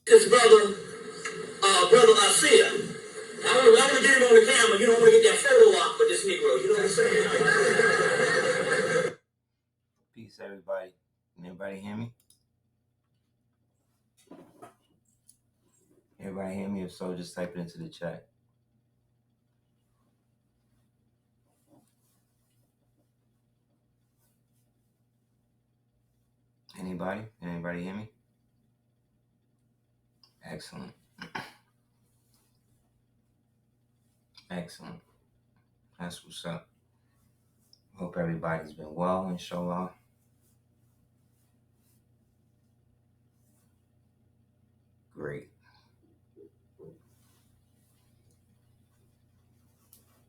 This brother Aseer. I want to get him on the camera. You don't want to get that photo op with this Negro. You know what I'm saying? Peace, everybody. Can everybody hear me? Everybody hear me? If so, just type it into the chat. Anybody? Can anybody hear me? Excellent. Excellent. That's what's up. Hope everybody's been well, inshallah. Great.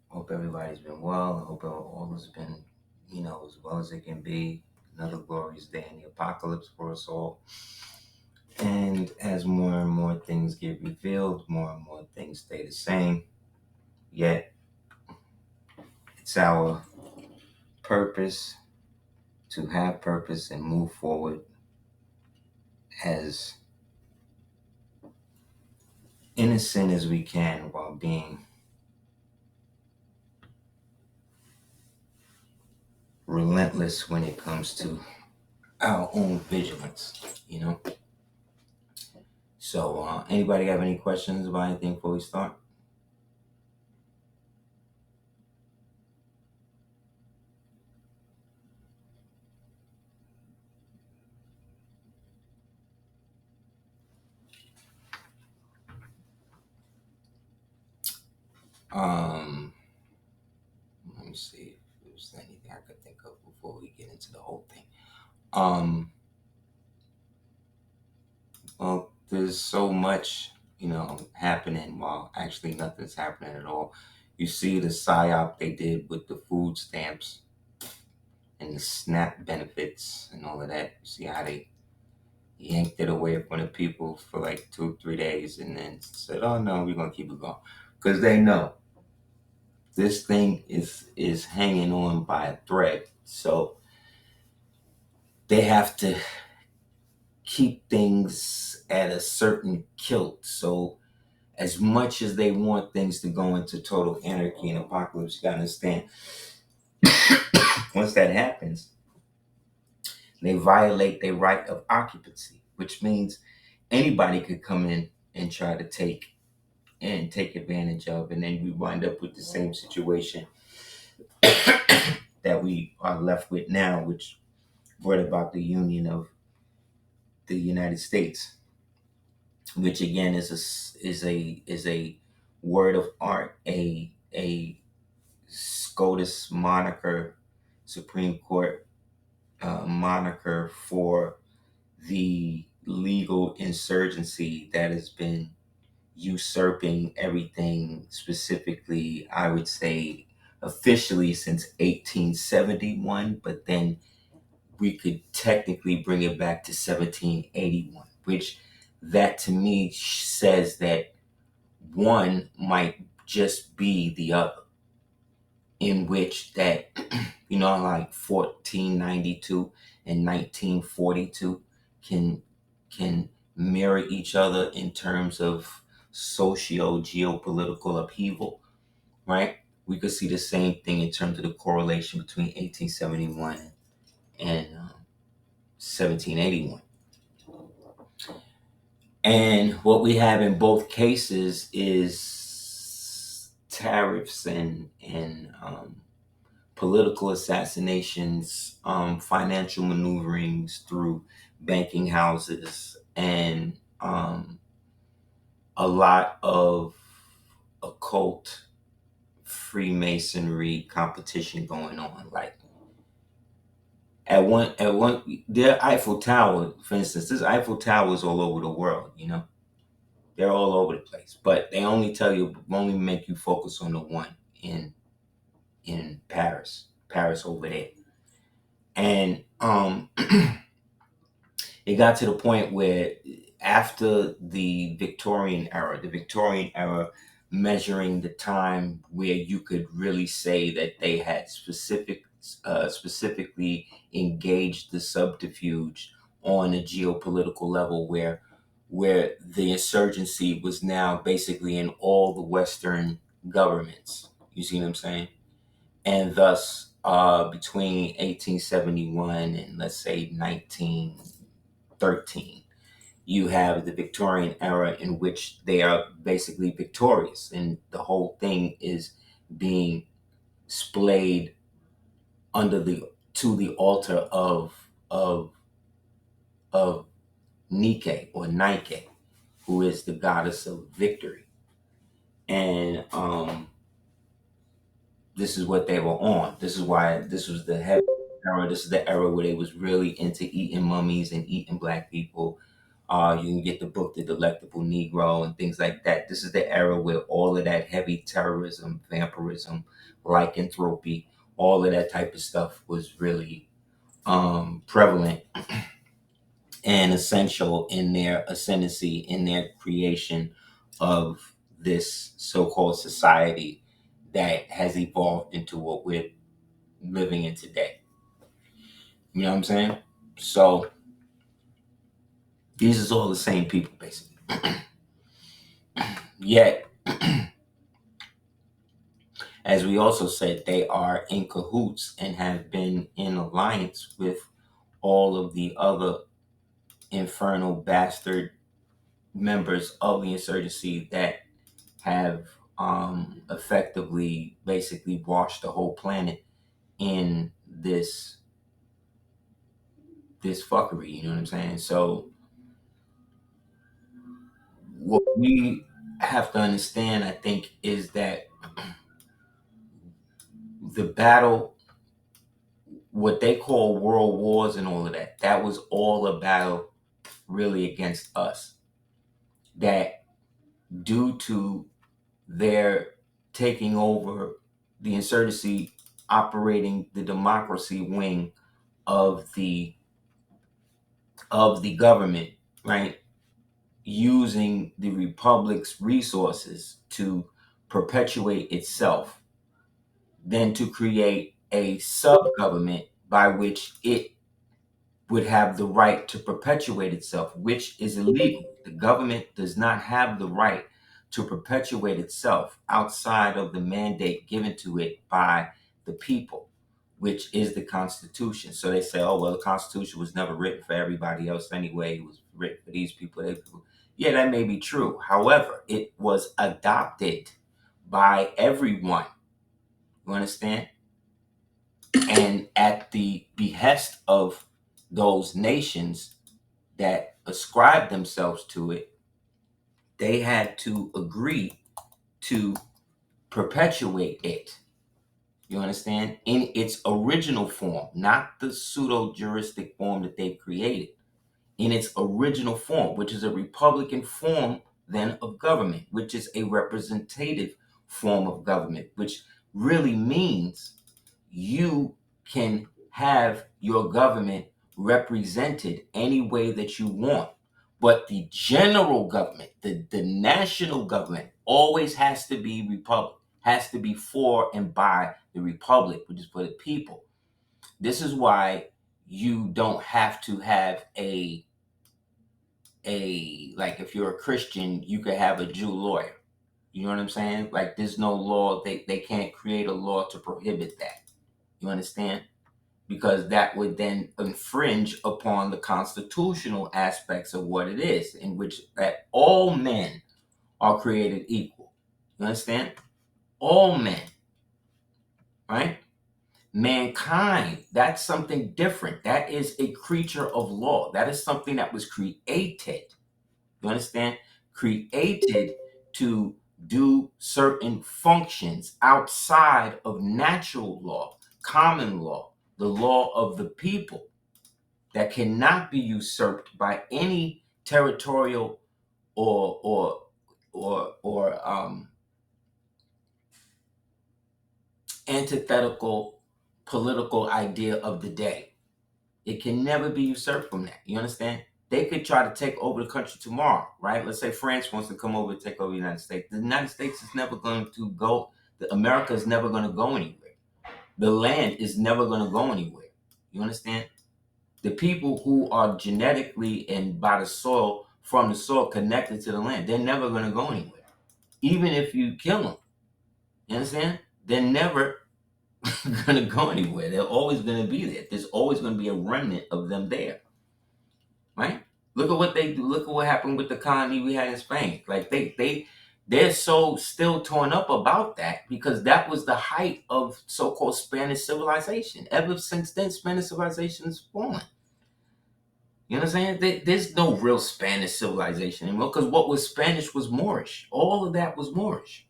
Hope everybody's been well. I hope all has been, as well as it can be. Another glorious day in the apocalypse for us all. And as more and more things get revealed, more and more things stay the same. Yet, it's our purpose to have purpose and move forward as innocent as we can while being relentless when it comes to our own vigilance, So, anybody have any questions about anything before we start? Let me see if there's anything I could think of before we get into the whole thing. Well, there's so much, happening while actually nothing's happening at all. You see the psyop they did with the food stamps and the SNAP benefits and all of that. You see how they yanked it away from the people for like 2-3 days and then said, oh no, we're going to keep it going. Because they know this thing is hanging on by a thread. So they have to keep things at a certain kilt. So as much as they want things to go into total anarchy and apocalypse, you gotta understand, once that happens, they violate their right of occupancy, which means anybody could come in and try to take advantage of, and then we wind up with the same situation that we are left with now, which brought about the union of the United States, which again is a word of art, a SCOTUS moniker, Supreme Court moniker for the legal insurgency that has been usurping everything, specifically, I would say, officially since 1871, but then we could technically bring it back to 1781, which that to me says that one might just be the other, in which that, like 1492 and 1942 can mirror each other in terms of socio-geopolitical upheaval, right? We could see the same thing in terms of the correlation between 1871 and 1781. And what we have in both cases is tariffs and political assassinations, financial maneuverings through banking houses, and a lot of occult Freemasonry competition going on. Like at one, their Eiffel Tower, for instance, this Eiffel Tower is all over the world. They're all over the place, but they only make you focus on the one in Paris over there. And it got to the point where after the Victorian era measuring the time where you could really say that they had specifically engaged the subterfuge on a geopolitical level, where the insurgency was now basically in all the Western governments. You see what I'm saying? And thus, between 1871 and let's say 1913, you have the Victorian era in which they are basically victorious, and the whole thing is being splayed under the to the altar of Nike or Nike, who is the goddess of victory. And this is what they were on. This is why this was the heavy era. This is the era where they was really into eating mummies and eating black people. You can get the book The Delectable Negro and things like that. This is the era where all of that heavy terrorism, vampirism, lycanthropy, all of that type of stuff was really prevalent and essential in their ascendancy, in their creation of this so-called society that has evolved into what we're living in today. You know what I'm saying? So these is all the same people, basically. Yet, as we also said, they are in cahoots and have been in alliance with all of the other infernal bastard members of the insurgency that have effectively basically washed the whole planet in this fuckery. You know what I'm saying? So what we have to understand, I think, is that the battle, what they call world wars and all of that, that was all a battle really against us. That due to their taking over the insurgency, operating the democracy wing of the government, right? Using the republic's resources to perpetuate itself, then to create a sub government by which it would have the right to perpetuate itself, which is illegal. The government does not have the right to perpetuate itself outside of the mandate given to it by the people, which is the Constitution. So they say, oh, well, the Constitution was never written for everybody else anyway. It was written for these people. Yeah, that may be true. However, it was adopted by everyone. You understand? And at the behest of those nations that ascribed themselves to it, they had to agree to perpetuate it. You understand? In its original form, not the pseudo juristic form that they created. In its original form, which is a republican form then of government, which is a representative form of government, which really means you can have your government represented any way that you want. But the general government, the national government, always has to be republic, has to be for and by the republic, which is for the people. This is why you don't have to have a like if you're a Christian, you could have a Jew lawyer. You know what I'm saying? Like there's no law, they can't create a law to prohibit that. You understand? Because that would then infringe upon the constitutional aspects of what it is, in which that all men are created equal. You understand? All men, right? Mankind, that's something different. That is a creature of law. That is something that was created. You understand? Created to do certain functions outside of natural law, common law, the law of the people, that cannot be usurped by any territorial or antithetical political idea of the day. It can never be usurped from that. You understand? They could try to take over the country tomorrow, right? Let's say France wants to come over and take over the United States. The United States is never going to go. America is never going to go anywhere. the land is never going to go anywhere. You understand? The people who are genetically and by the soil, from the soil connected to the land, they're never going to go anywhere. Even if you kill them, you understand? They're never going to go anywhere. They're always going to be there. There's always going to be a remnant of them there, right? Look at what they do. Look at what happened with the colony we had in Spain. Like they're so still torn up about that because that was the height of so-called Spanish civilization. Ever since then, Spanish civilization has fallen. You know what I'm saying? There's no real Spanish civilization anymore because what was Spanish was Moorish. All of that was Moorish.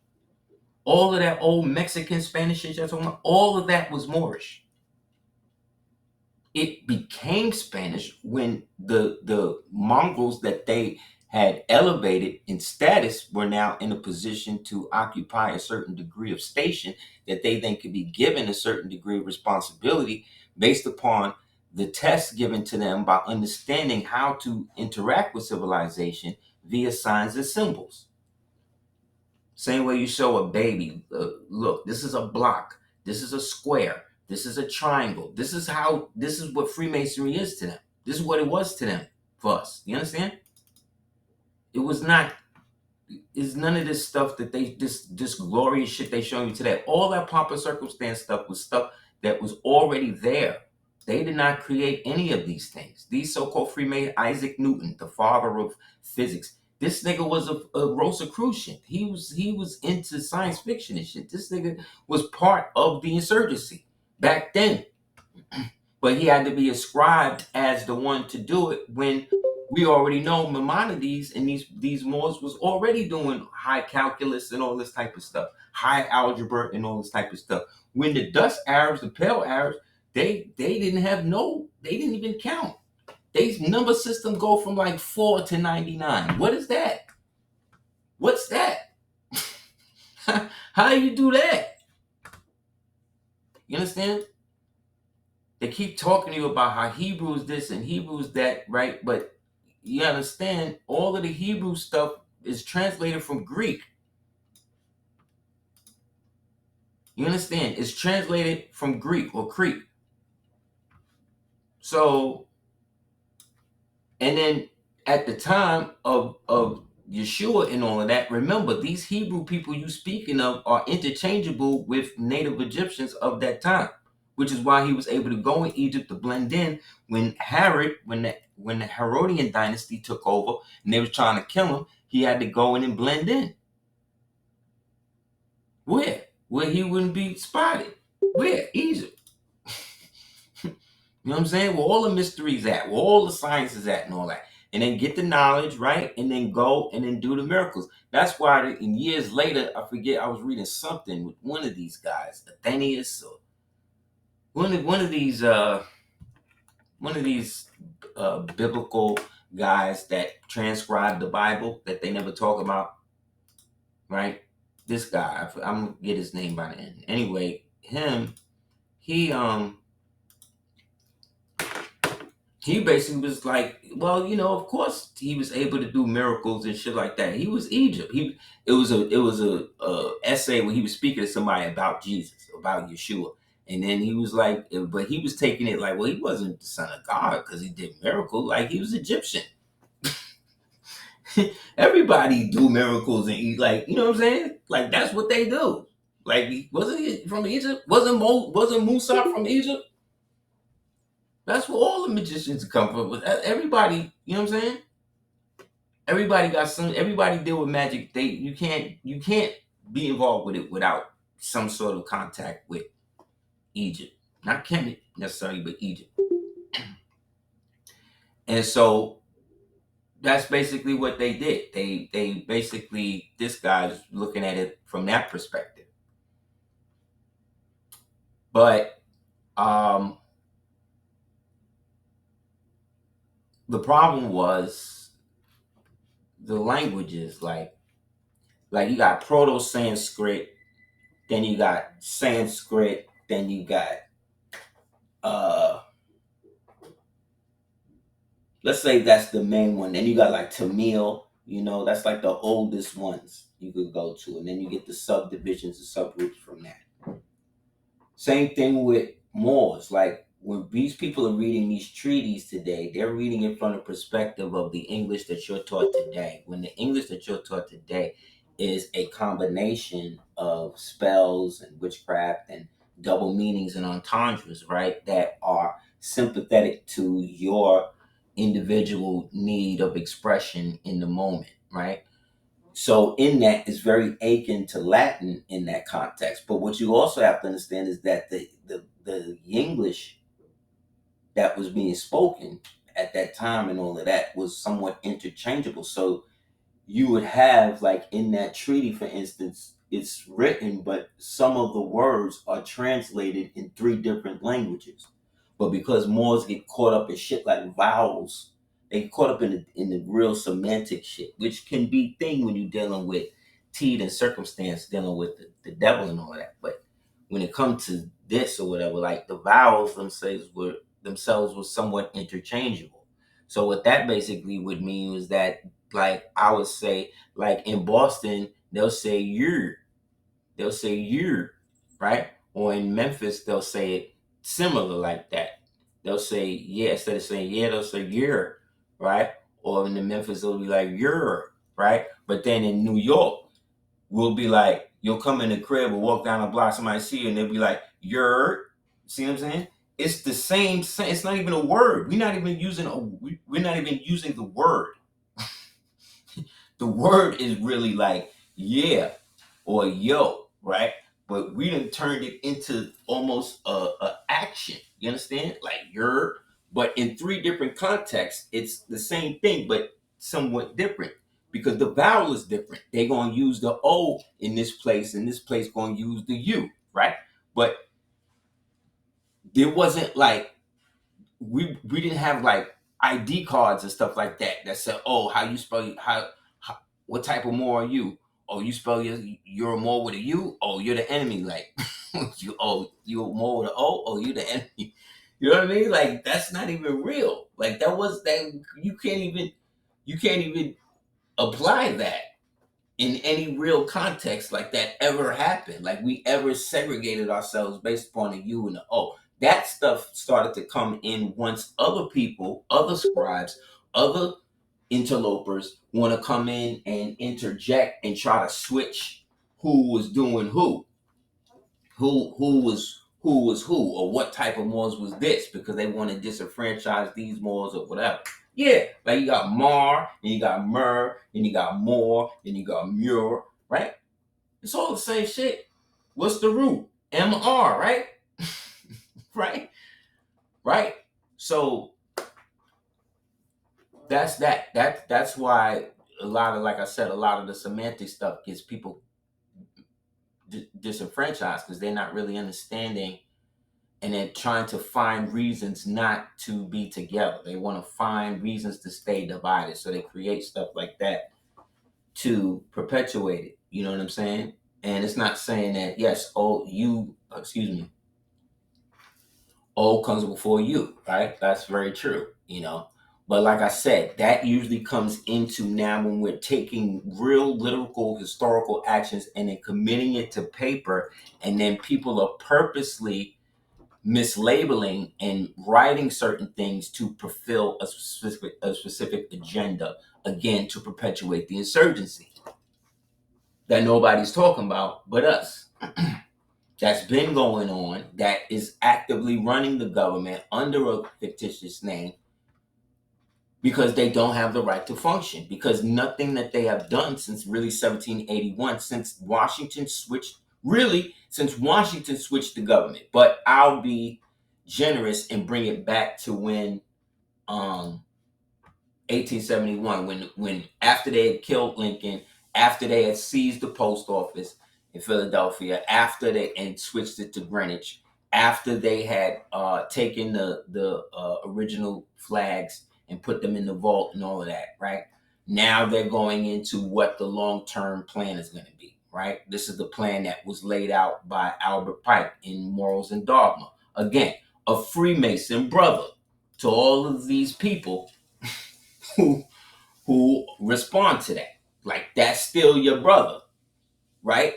All of that old Mexican Spanish shit, all of that was Moorish. It became Spanish when the Mongols that they had elevated in status were now in a position to occupy a certain degree of station that they then could be given a certain degree of responsibility based upon the tests given to them by understanding how to interact with civilization via signs and symbols. Same way you show a baby, look, this is a block, this is a square, this is a triangle. This is what Freemasonry is to them. This is what it was to them for us. You understand? It was not, it's none of this stuff that this glorious shit they show you today. All that pomp and circumstance stuff was stuff that was already there. They did not create any of these things. These so-called Freemasons, Isaac Newton, the father of physics, this nigga was a Rosicrucian. He was into science fiction and shit. This nigga was part of the insurgency back then. But he had to be ascribed as the one to do it when we already know Maimonides and these Moors was already doing high calculus and all this type of stuff, high algebra and all this type of stuff. When the Dutch Arabs, the Pale Arabs, they didn't even count. They number system go from like 4 to 99. What is that? What's that? How do you do that? You understand? They keep talking to you about how Hebrew is this and Hebrew is that, right? But you understand, all of the Hebrew stuff is translated from Greek. You understand? It's translated from Greek or Crete. So, and then at the time of Yeshua and all of that, remember, these Hebrew people you speaking of are interchangeable with native Egyptians of that time, which is why he was able to go in Egypt to blend in when Herod, when the Herodian dynasty took over and they was trying to kill him, he had to go in and blend in. Where? Where he wouldn't be spotted. Where? Egypt. You know what I'm saying? Where all the mysteries at, where all the science is at and all that. And then get the knowledge, right? And then go and then do the miracles. That's why in years later, I forget, I was reading something with one of these guys, Athenius, or one of these biblical guys that transcribe the Bible that they never talk about, right? This guy, I'm gonna get his name by the end. Anyway, he basically was like, well, of course he was able to do miracles and shit like that. He was Egypt. It was a essay where he was speaking to somebody about Jesus, about Yeshua. And then he was like, but he was taking it like, well, he wasn't the son of God because he did miracles. Like, he was Egyptian. Everybody do miracles and eat, like, you know what I'm saying? Like, that's what they do. Like, wasn't he from Egypt? Wasn't Musa from Egypt? That's where all the magicians come from. Everybody, you know what I'm saying? Everybody deal with magic. You can't be involved with it without some sort of contact with Egypt. Not Kemet necessarily, but Egypt. And so that's basically what they did. They basically, this guy's looking at it from that perspective. But the problem was the languages, like you got Proto-Sanskrit, then you got Sanskrit, then you got let's say that's the main one. Then you got like Tamil, that's like the oldest ones you could go to. And then you get the subdivisions and subgroups from that. Same thing with Moors. Like when these people are reading these treaties today, they're reading it from the perspective of the English that you're taught today. When the English that you're taught today is a combination of spells and witchcraft and double meanings and entendres, right? That are sympathetic to your individual need of expression in the moment, right? So in that is very akin to Latin in that context. But what you also have to understand is that the English that was being spoken at that time and all of that was somewhat interchangeable. So you would have, like in that treaty, for instance, it's written, but some of the words are translated in three different languages. But because Moors get caught up in shit like vowels, they get caught up in the real semantic shit, which can be thing when you're dealing with teed and circumstance, dealing with the devil and all that. But when it comes to this or whatever, like the vowels themselves were somewhat interchangeable. So what that basically would mean was that, like I would say, like in Boston, they'll say you, right? Or in Memphis, they'll say it similar like that. They'll say yeah instead of saying yeah, they'll say you're, right? Or in the Memphis, they'll be like you're, right? But then in New York, we'll be like, you'll come in the crib or walk down the block, somebody see you, and they'll be like, you're. See what I'm saying? It's the same. It's not even a word. We're not even using the word. The word is really like yeah or yo, right? But we done turned it into almost a action. You understand? Like you're, but in three different contexts, it's the same thing, but somewhat different because the vowel is different. They're gonna use the O in this place gonna use the U, right? But there wasn't like we didn't have like ID cards and stuff like that that said, "Oh, how you spell how what type of more are you? Oh, you spell you're more with a U. Oh, you're the enemy. Like you're more with a O. Oh, you the enemy. You know what I mean? Like that's not even real. Like that you can't even apply that in any real context like that ever happened. Like we ever segregated ourselves based upon the U and the O. That stuff started to come in once other people, other scribes, other interlopers want to come in and interject and try to switch who was doing who, or what type of Moors was this because they want to disenfranchise these Moors or whatever. Yeah, like you got Mar, and you got Mur, and you got Moor, and you got Muir, right? It's all the same shit. What's the root? MR, right? Right? Right? So that's that. That's why a lot of, like I said, a lot of the semantic stuff gets people disenfranchised because they're not really understanding and they're trying to find reasons not to be together. They want to find reasons to stay divided. So they create stuff like that to perpetuate it. You know what I'm saying? And it's not saying that, yes, old comes before you, right? That's very true. But like I said, that usually comes into now when we're taking real lyrical historical actions and then committing it to paper, and then people are purposely mislabeling and writing certain things to fulfill a specific agenda, again to perpetuate the insurgency that nobody's talking about but us. That's been going on, that is actively running the government under a fictitious name because they don't have the right to function, because nothing that they have done since really 1781, since Washington switched the government. But I'll be generous and bring it back to when um 1871, when after they had killed Lincoln, after they had seized the post office in Philadelphia, after they and switched it to Greenwich, after they had taken the original flags and put them in the vault and all of that, right? Now they're going into what the long-term plan is going to be, right? This is the plan that was laid out by Albert Pike in Morals and Dogma. Again, a Freemason brother to all of these people who who respond to that. Like that's still your brother, right?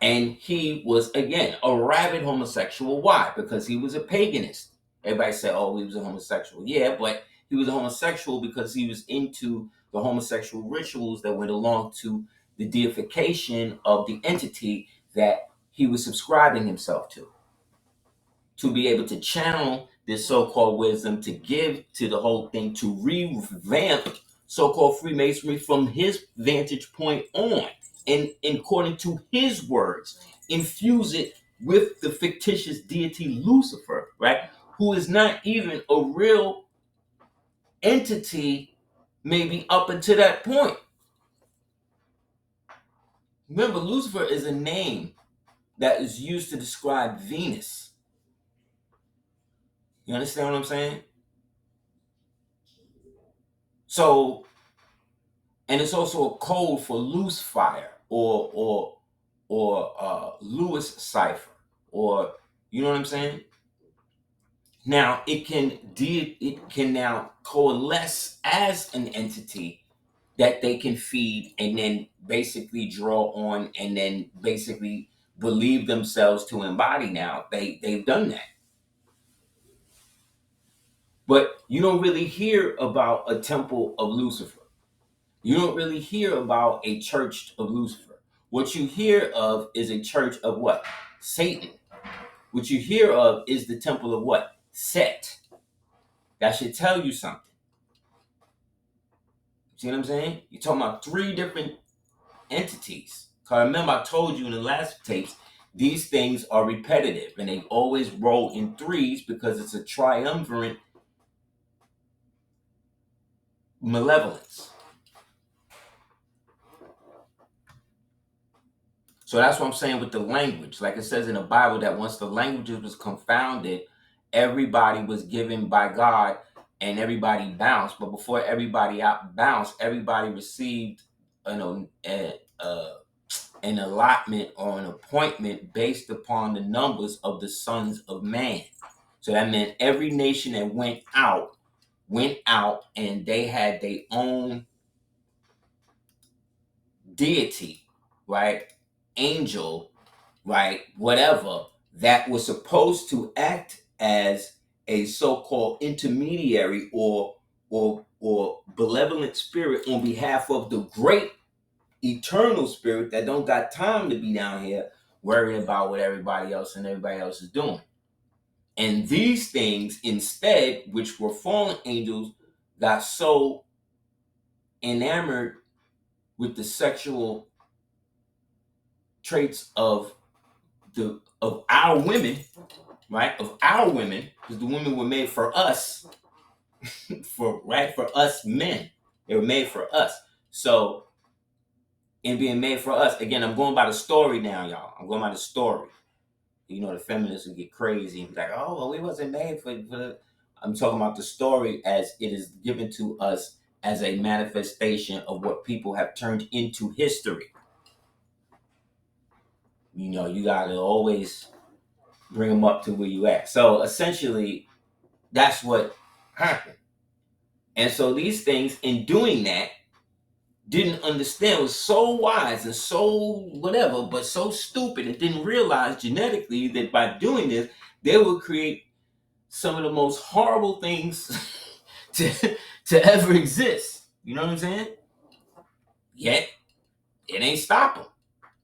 And he was, again, a rabid homosexual. Why? Because he was a paganist. Everybody said, oh, he was a homosexual. Yeah, but he was a homosexual because he was into the homosexual rituals that went along to the deification of the entity that he was subscribing himself to be able to channel this so-called wisdom, to give to the whole thing, to revamp so-called Freemasonry from his vantage point on, and according to his words, infuse it with the fictitious deity Lucifer, right? Who is not even a real entity, maybe up until that point. Remember, Lucifer is a name that is used to describe Venus. You understand what I'm saying? So, and it's also a code for loose fire, or Lewis cipher, or, you know what I'm saying. Now it can now coalesce as an entity that they can feed, and then basically draw on, and then basically believe themselves to embody. Now they've done that, but you don't really hear about a temple of Lucifer. You don't really hear about a church of Lucifer. What you hear of is a church of what? Satan. What you hear of is the temple of what? Set. That should tell you something. See what I'm saying? You're talking about three different entities. Because remember, I told you in the last tapes, these things are repetitive and they always roll in threes because it's a triumvirate malevolence. So that's what I'm saying with the language. Like it says in the Bible that once the languages was confounded, everybody was given by God and everybody bounced. But before everybody out bounced, everybody received an allotment or an appointment based upon the numbers of the sons of man. So that meant every nation that went out, and they had their own deity, right? Angel, right? Whatever, that was supposed to act as a so-called intermediary, or benevolent spirit on behalf of the great eternal spirit that don't got time to be down here worrying about what everybody else is doing. And these things instead, which were fallen angels, got so enamored with the sexual traits of our women, right? Of our women, because the women were made for us, for us men. They were made for us. So, in being made for us, again, I'm going by the story now, y'all. I'm going by the story. You know, the feminists will get crazy and be like, oh, well, we wasn't made for. I'm talking about the story as it is given to us as a manifestation of what people have turned into history. You know, you got to always bring them up to where you at. So essentially, that's what happened. And so these things, in doing that, didn't understand, was so wise and so whatever, but so stupid, and didn't realize genetically that by doing this, they would create some of the most horrible things to to ever exist. You know what I'm saying? Yet it ain't stop them.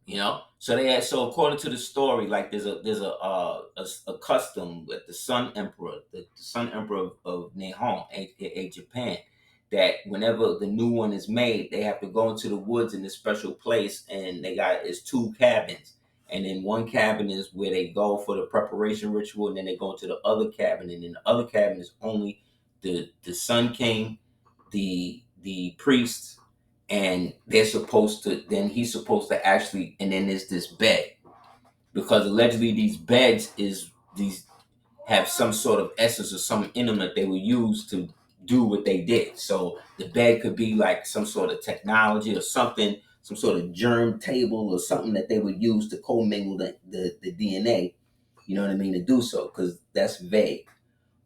You know. So they had. So according to the story, like there's a custom with the Sun Emperor, the Sun Emperor of Nihon, aka Japan, that whenever the new one is made, they have to go into the woods in this special place, and they got it's two cabins. And then one cabin is where they go for the preparation ritual, and then they go to the other cabin, and in the other cabin is only the Sun King, the priests, and they're supposed to. Then he's supposed to actually, and then there's this bed, because allegedly these beds is these have some sort of essence or some intimate they would use to do what they did. So the bed could be like some sort of technology or something, some sort of germ table or something that they would use to commingle the DNA. You know what I mean? To do so, because that's vague.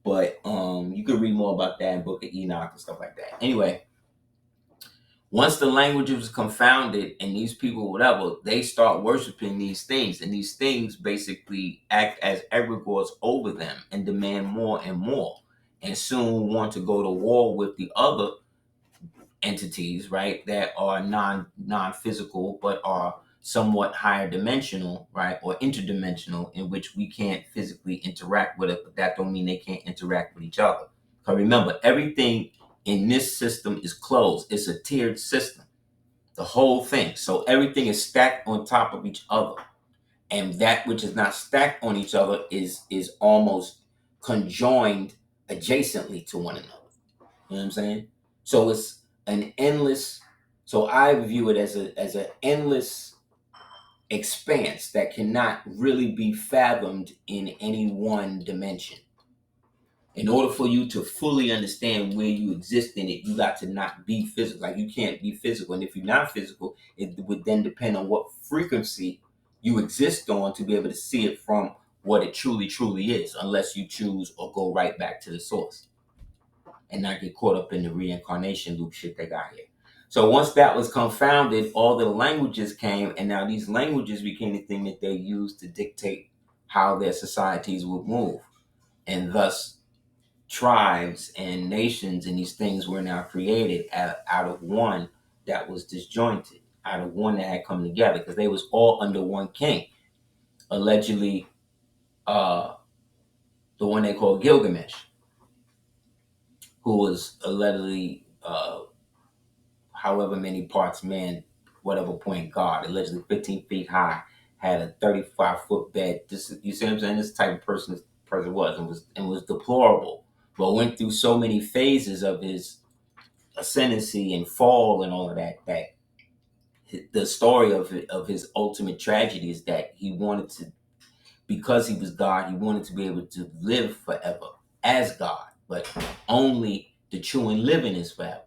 But you can read more about that in Book of Enoch and stuff like that. Anyway, Once the language was confounded and these people, whatever, they start worshiping these things, and these things basically act as egregores over them and demand more and more, and soon want to go to war with the other entities, right, that are non-physical but are somewhat higher dimensional, right, or interdimensional, in which we can't physically interact with it, but that don't mean they can't interact with each other. Because remember, everything in this system is closed. It's a tiered system, the whole thing. So everything is stacked on top of each other, and that which is not stacked on each other is almost conjoined adjacently to one another. You know what I'm saying? So it's an endless. So I view it as an endless expanse that cannot really be fathomed in any one dimension. In order for you to fully understand where you exist in it, you got to not be physical. Like, you can't be physical, and if you're not physical, it would then depend on what frequency you exist on to be able to see it from what it truly is, unless you choose or go right back to the source and not get caught up in the reincarnation loop shit they got here. So once that was confounded, all the languages came, and now these languages became the thing that they used to dictate how their societies would move. And thus, tribes and nations and these things were now created out of one that was disjointed, out of one that had come together, because they was all under one king. Allegedly, the one they called Gilgamesh, who was allegedly however many parts man, whatever point God, allegedly 15 feet high, had a 35-foot bed. This, you see what I'm saying? This type of person was, and was deplorable, but went through so many phases of his ascendancy and fall and all of that, that the story of his ultimate tragedy is that he wanted to, because he was God, he wanted to be able to live forever as God, but only the true and living is forever.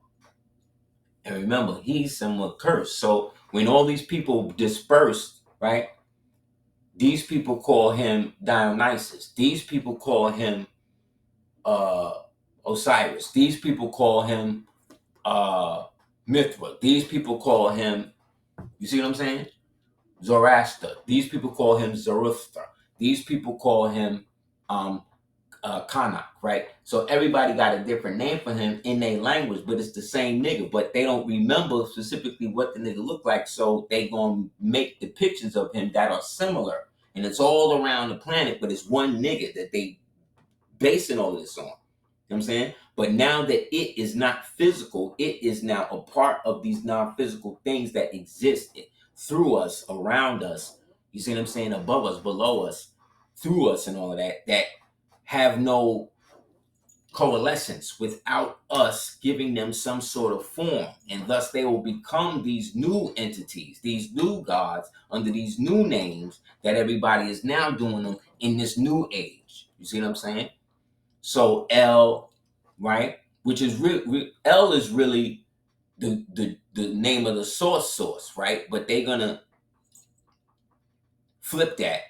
And remember, he's somewhat cursed. So when all these people dispersed, right, these people call him Dionysus. These people call him uh, Osiris. These people call him Mithra. These people call him, you see what I'm saying? Zoroaster. These people call him Zarathustra. These people call him um, Kanak, right? So everybody got a different name for him in their language, but it's the same nigga. But they don't remember specifically what the nigga looked like, so they gonna make depictions of him that are similar, and it's all around the planet. But it's one nigga that they basing all this on. You know what I'm saying? But now that it is not physical, it is now a part of these non-physical things that exist through us, around us. You see what I'm saying? Above us, below us, through us, and all of that. That have no coalescence without us giving them some sort of form, and thus they will become these new entities, these new gods under these new names that everybody is now doing them in this new age. You see what I'm saying? So L, right, which is L is really the name of the source, right? But they're gonna flip that,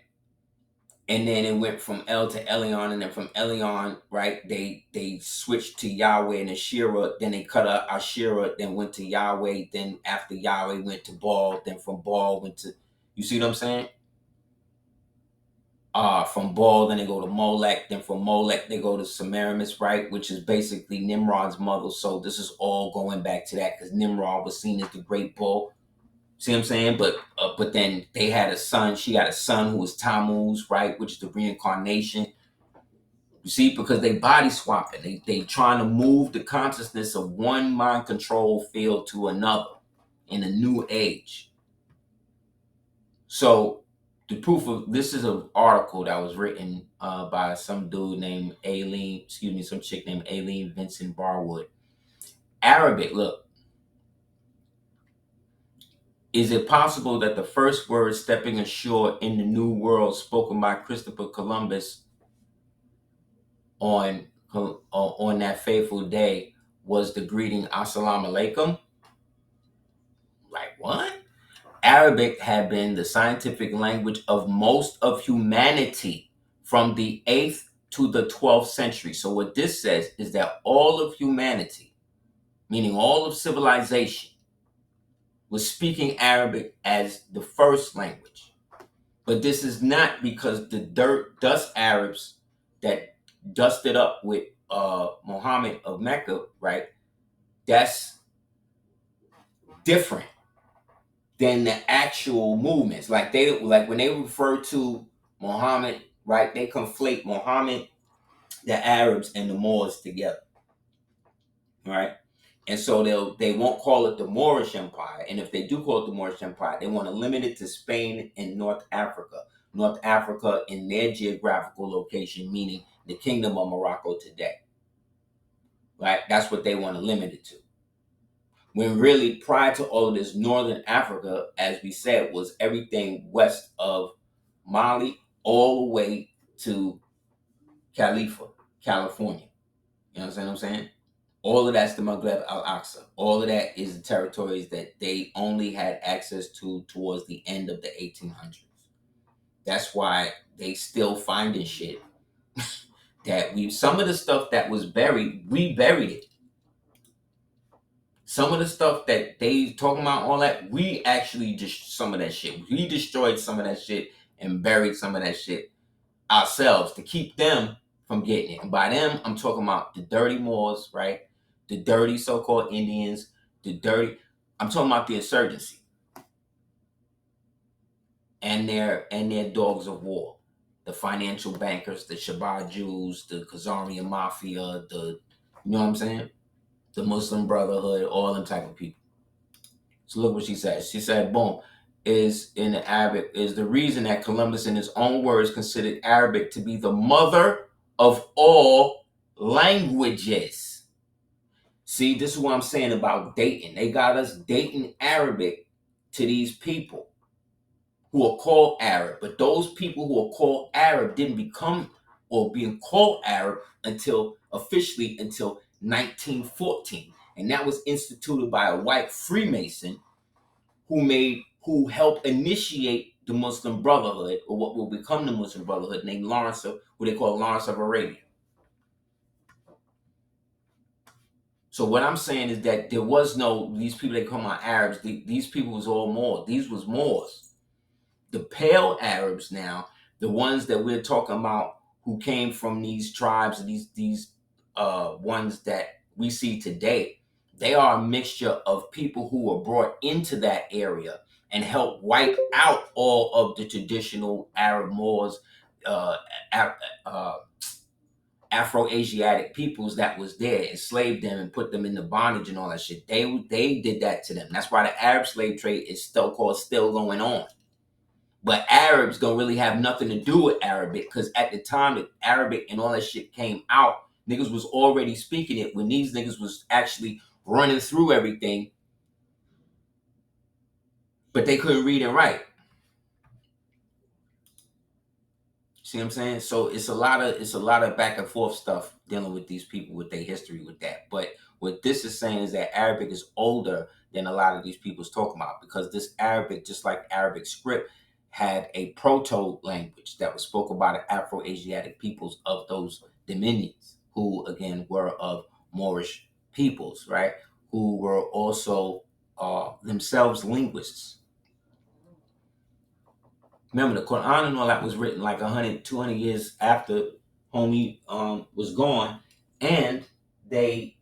and then it went from El to Elion, and then from Elion, right, they switched to Yahweh and Asherah, then they cut out Asherah, then went to Yahweh, then after Yahweh went to Baal, then from Baal went to, you see what I'm saying? From Baal, then they go to Molech, then from Molech they go to Semiramis, right, which is basically Nimrod's mother. So this is all going back to that, because Nimrod was seen as the great bull. See what I'm saying? But then they had a son. She got a son who was Tammuz, right, which is the reincarnation. You see, because they body swapping. They trying to move the consciousness of one mind control field to another in a new age. So the proof of this is an article that was written by some dude named some chick named Aileen Vincent Barwood. Arabic, look. Is it possible that the first word stepping ashore in the New World spoken by Christopher Columbus on that fateful day was the greeting Assalamu alaikum? Like, what? Arabic had been the scientific language of most of humanity from the 8th to the 12th century. So what this says is that all of humanity, meaning all of civilization, was speaking Arabic as the first language. But this is not because the dust Arabs that dusted up with Muhammad of Mecca, right? That's different than the actual movements. Like when they refer to Muhammad, right? They conflate Muhammad, the Arabs, and the Moors together, right? And so they won't call it the Moorish Empire. And if they do call it the Moorish Empire, they want to limit it to Spain and North Africa. North Africa in their geographical location, meaning the Kingdom of Morocco today. Right? That's what they want to limit it to. When really, prior to all of this, Northern Africa, as we said, was everything west of Mali all the way to Khalifa, California. You know what I'm saying? All of that's the Maghreb Al Aqsa. All of that is the territories that they only had access to towards the end of the 1800s. That's why they still finding shit that some of the stuff that was buried, we buried it. Some of the stuff that they talking about, all that, we actually just some of that shit. We destroyed some of that shit and buried some of that shit ourselves to keep them from getting it. And by them, I'm talking about the dirty Moors, right? The dirty so-called Indians, I'm talking about the insurgency and their dogs of war. The financial bankers, the Shabbat Jews, the Khazarian Mafia, you know what I'm saying? The Muslim Brotherhood, all them type of people. So look what she said. She said, boom, is in Arabic, is the reason that Columbus in his own words considered Arabic to be the mother of all languages. See, this is what I'm saying about dating. They got us dating Arabic to these people who are called Arab. But those people who are called Arab didn't become or being called Arab officially until 1914. And that was instituted by a white Freemason who helped initiate the Muslim Brotherhood, or what will become the Muslim Brotherhood, named who they call Lawrence of Arabia. So what I'm saying is that there was these people that come out Arabs, these people was all Moors. These was Moors. The pale Arabs now, the ones that we're talking about who came from these tribes and these ones that we see today, they are a mixture of people who were brought into that area and helped wipe out all of the traditional Arab Moors, uh, uh, Afro-Asiatic peoples that was there, enslaved them and put them into bondage and all that shit. They did that to them. That's why the Arab slave trade is still going on. But Arabs don't really have nothing to do with Arabic, because at the time that Arabic and all that shit came out, niggas was already speaking it when these niggas was actually running through everything, but they couldn't read and write. See what I'm saying? So it's a lot of back and forth stuff dealing with these people with their history with that. But what this is saying is that Arabic is older than a lot of these people's talking about, because this Arabic, just like Arabic script, had a proto language that was spoken by the Afro-Asiatic peoples of those dominions, who again were of Moorish peoples, right? Who were also themselves linguists. Remember, the Quran and all that was written like 100, 200 years after homie was gone, and they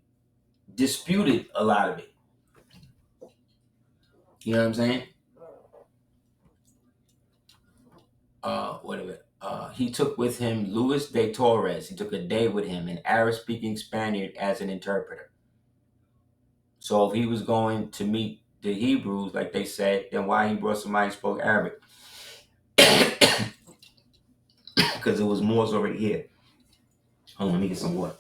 disputed a lot of it. You know what I'm saying? Whatever. He took with him Luis de Torres. He took a day with him, an Arab-speaking Spaniard, as an interpreter. So if he was going to meet the Hebrews, like they said, then why he brought somebody who spoke Arabic? Because it was Moors already here. Hold on, let me get some water.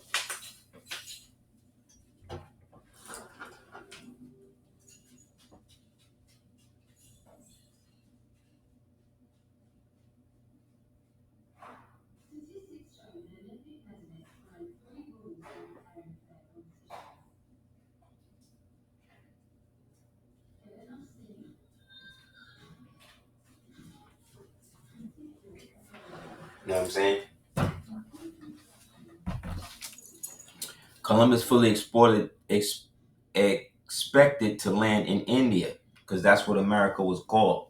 You know what I'm saying? Columbus fully expected to land in India. because that's what America was called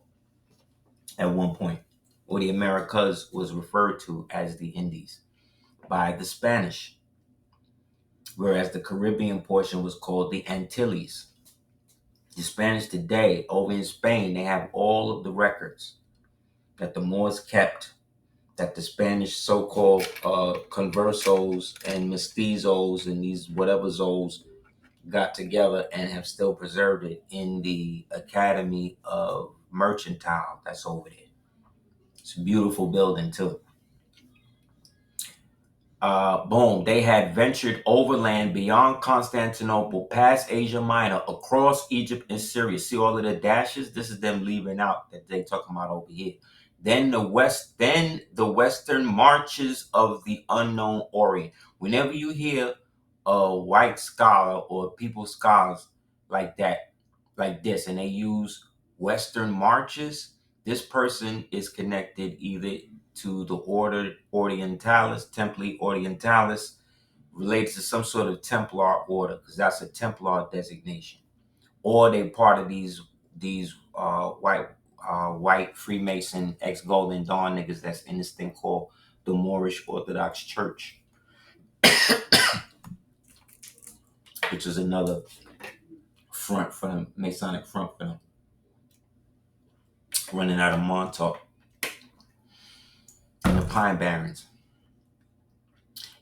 at one point, or the Americas was referred to as the Indies by the Spanish, whereas the Caribbean portion was called the Antilles. The Spanish today, over in Spain, they have all of the records that the Moors kept, that the Spanish so-called conversos and mestizos and these whatever zos got together and have still preserved it in the Academy of Mercantile that's over there. It's a beautiful building too. Boom, they had ventured overland beyond Constantinople, past Asia Minor, across Egypt and Syria. See all of the dashes? This is them leaving out that they talking about over here. Then the western marches of the unknown Orient. Whenever you hear a white scholar or people scholars like that, like this, and they use western marches, this person is connected either to the Order Orientalis, Templi Orientalis, related to some sort of Templar order, because that's a Templar designation, or they part of these white Freemason ex Golden Dawn niggas that's in this thing called the Moorish Orthodox Church, which is another front for them, Masonic front for them, running out of Montauk and the Pine Barrens.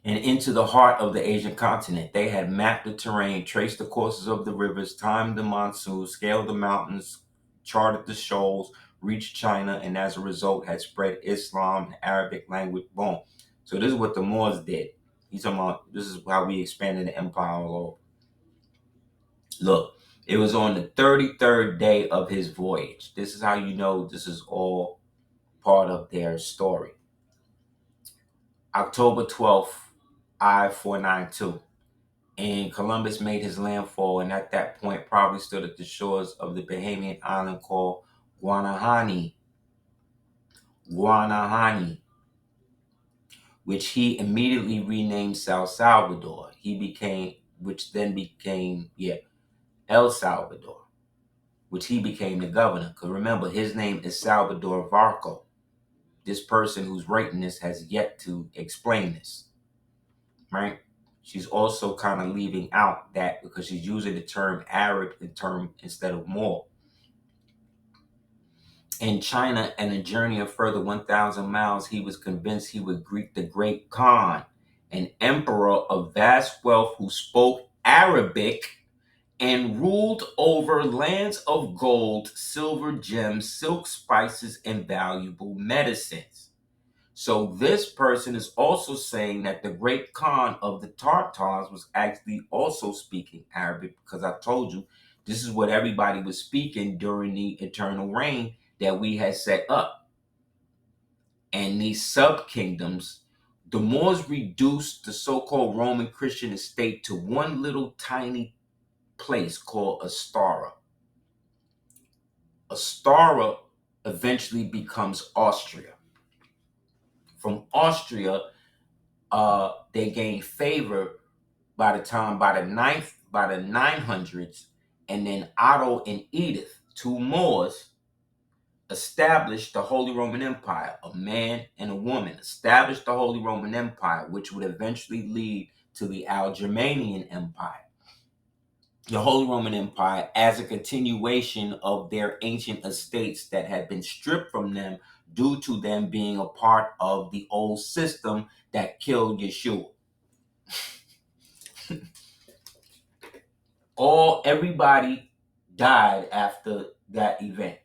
And into the heart of the Asian continent. They had mapped the terrain, traced the courses of the rivers, timed the monsoons, scaled the mountains, charted the shoals, reached China, and as a result had spread Islam and Arabic language. Boom. So this is what the Moors did. He's talking about this is how we expanded the empire all over. Look, it was on the 33rd day of his voyage. This is how you know this is all part of their story. October 12th, I-492. And Columbus made his landfall, and at that point probably stood at the shores of the Bahamian island called Guanahani, which he immediately renamed San Salvador. Which then became El Salvador, which he became the governor. Because remember, his name is Salvador Varco. This person who's writing this has yet to explain this, right? She's also kind of leaving out that because she's using the term Arab instead of Moor. In China and a journey of further 1,000 miles, he was convinced he would greet the great Khan, an emperor of vast wealth who spoke Arabic and ruled over lands of gold, silver, gems, silk, spices, and valuable medicines. So this person is also saying that the great Khan of the Tartars was actually also speaking Arabic, because I told you this is what everybody was speaking during the eternal reign that we had set up. And these sub-kingdoms, the Moors reduced the so-called Roman Christian estate to one little tiny place called Astara. Astara eventually becomes Austria. From Austria, they gained favor by the 900s, and then Otto and Edith, two Moors, established the Holy Roman Empire. A man and a woman established the Holy Roman Empire, which would eventually lead to the Algermanian Empire. The Holy Roman Empire as a continuation of their ancient estates that had been stripped from them due to them being a part of the old system that killed Yeshua. Everybody died after that event.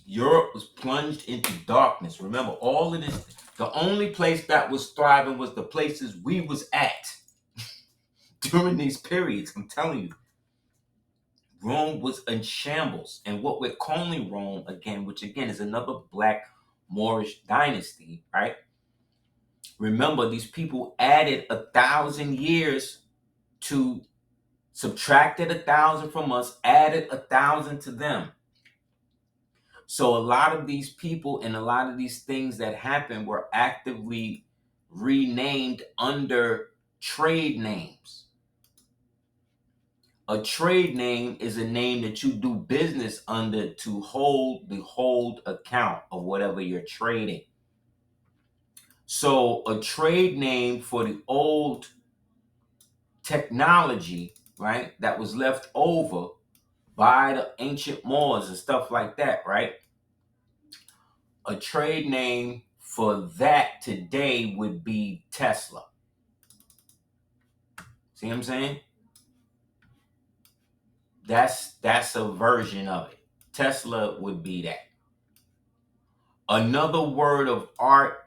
Europe was plunged into darkness. Remember, all of this, the only place that was thriving was the places we was at during these periods. I'm telling you, Rome was in shambles. And what we're calling Rome, again, which again is another black Moorish dynasty, right? Remember, these people added 1,000 years to subtracted 1,000 from us, added 1,000 to them. So a lot of these people and a lot of these things that happened were actively renamed under trade names. A trade name is a name that you do business under to hold the hold account of whatever you're trading. So a trade name for the old technology, right, that was left over by the ancient Moors and stuff like that, right? A trade name for that today would be Tesla. See what I'm saying? That's a version of it. Tesla would be that. Another word of art,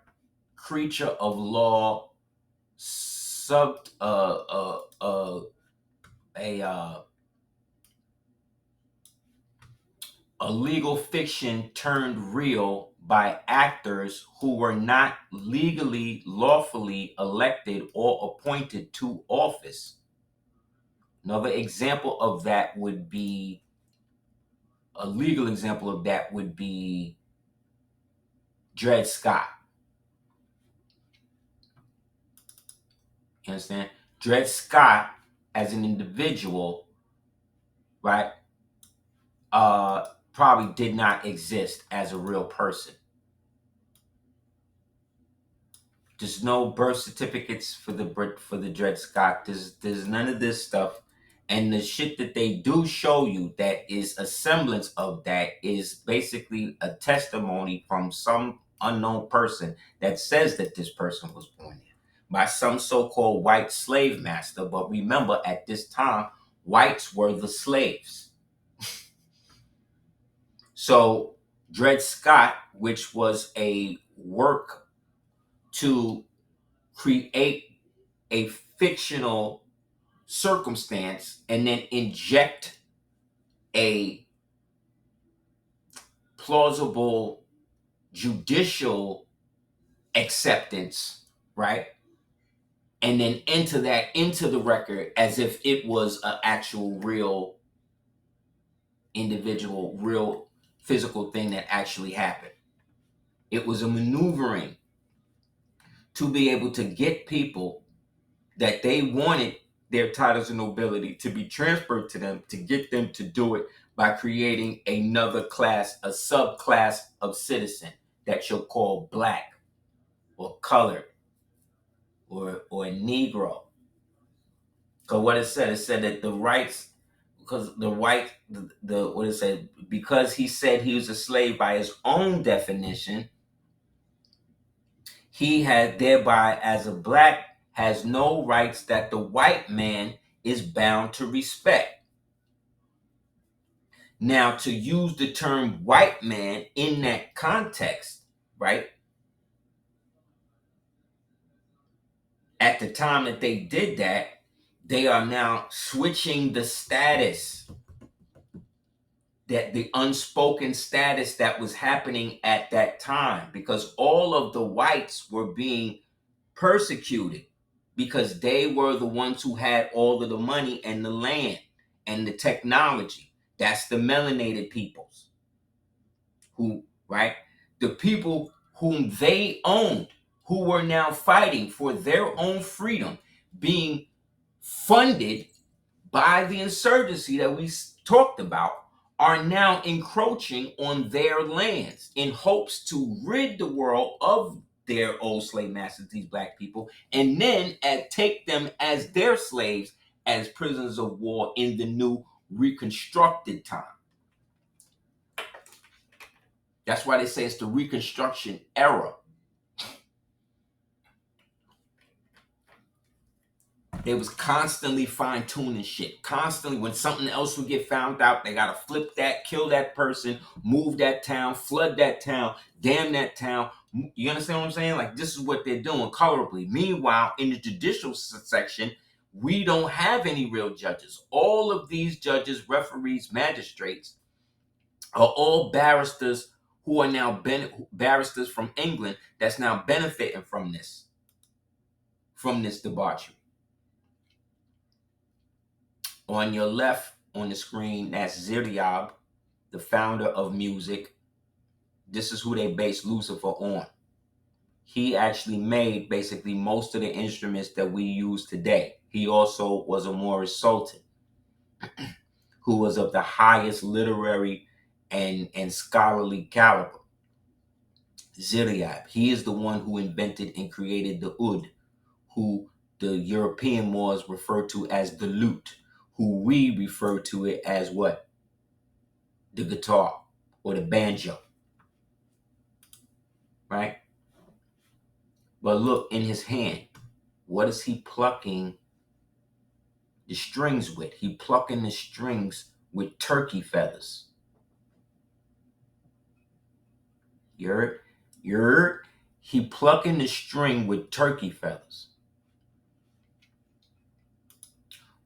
creature of law, sub a a legal fiction turned real by actors who were not legally, lawfully elected or appointed to office. Another example of that would be a legal example of that would be Dred Scott. You understand? Dred Scott, as an individual, right, probably did not exist as a real person. There's no birth certificates for the Dred Scott. There's none of this stuff, and the shit that they do show you that is a semblance of that is basically a testimony from some unknown person that says that this person was born here by some so-called white slave master. But remember, at this time, whites were the slaves. So Dred Scott, which was a work to create a fictional circumstance and then inject a plausible judicial acceptance, right? And then enter that into the record as if it was an actual real individual, real physical thing that actually happened. It was a maneuvering to be able to get people that they wanted their titles of nobility to be transferred to them, to get them to do it by creating another class, a subclass of citizen that you'll call black or colored or Negro. Because what it said that the rights, because the white, the what it said, because he said he was a slave by his own definition, he had thereby, as a black, has no rights that the white man is bound to respect. Now, to use the term white man in that context, right? At the time that they did that, they are now switching the status, that the unspoken status that was happening at that time, because all of the whites were being persecuted because they were the ones who had all of the money and the land and the technology. That's the melanated peoples who, right? The people whom they owned, who were now fighting for their own freedom, being funded by the insurgency that we talked about, are now encroaching on their lands in hopes to rid the world of their old slave masters, these black people, and then take them as their slaves, as prisoners of war in the new reconstructed time. That's why they say it's the Reconstruction era. They was constantly fine-tuning shit. Constantly, when something else would get found out, they gotta flip that, kill that person, move that town, flood that town, damn that town. You understand what I'm saying? Like, this is what they're doing colorably. Meanwhile, in the judicial section, we don't have any real judges. All of these judges, referees, magistrates are all barristers who are now barristers from England that's now benefiting from this debauchery. On your left on the screen, that's Ziryab, the founder of music. This is who they based Lucifer on. He actually made basically most of the instruments that we use today. He also was a Moorish sultan. who was of the highest literary and scholarly caliber. Ziryab, he is the one who invented and created the oud, who the European Moors refer to as the lute, who we refer to it as what? The guitar or the banjo, right? But look in his hand, what is he plucking the strings with? He plucking the strings with turkey feathers. You heard? You heard? He plucking the string with turkey feathers.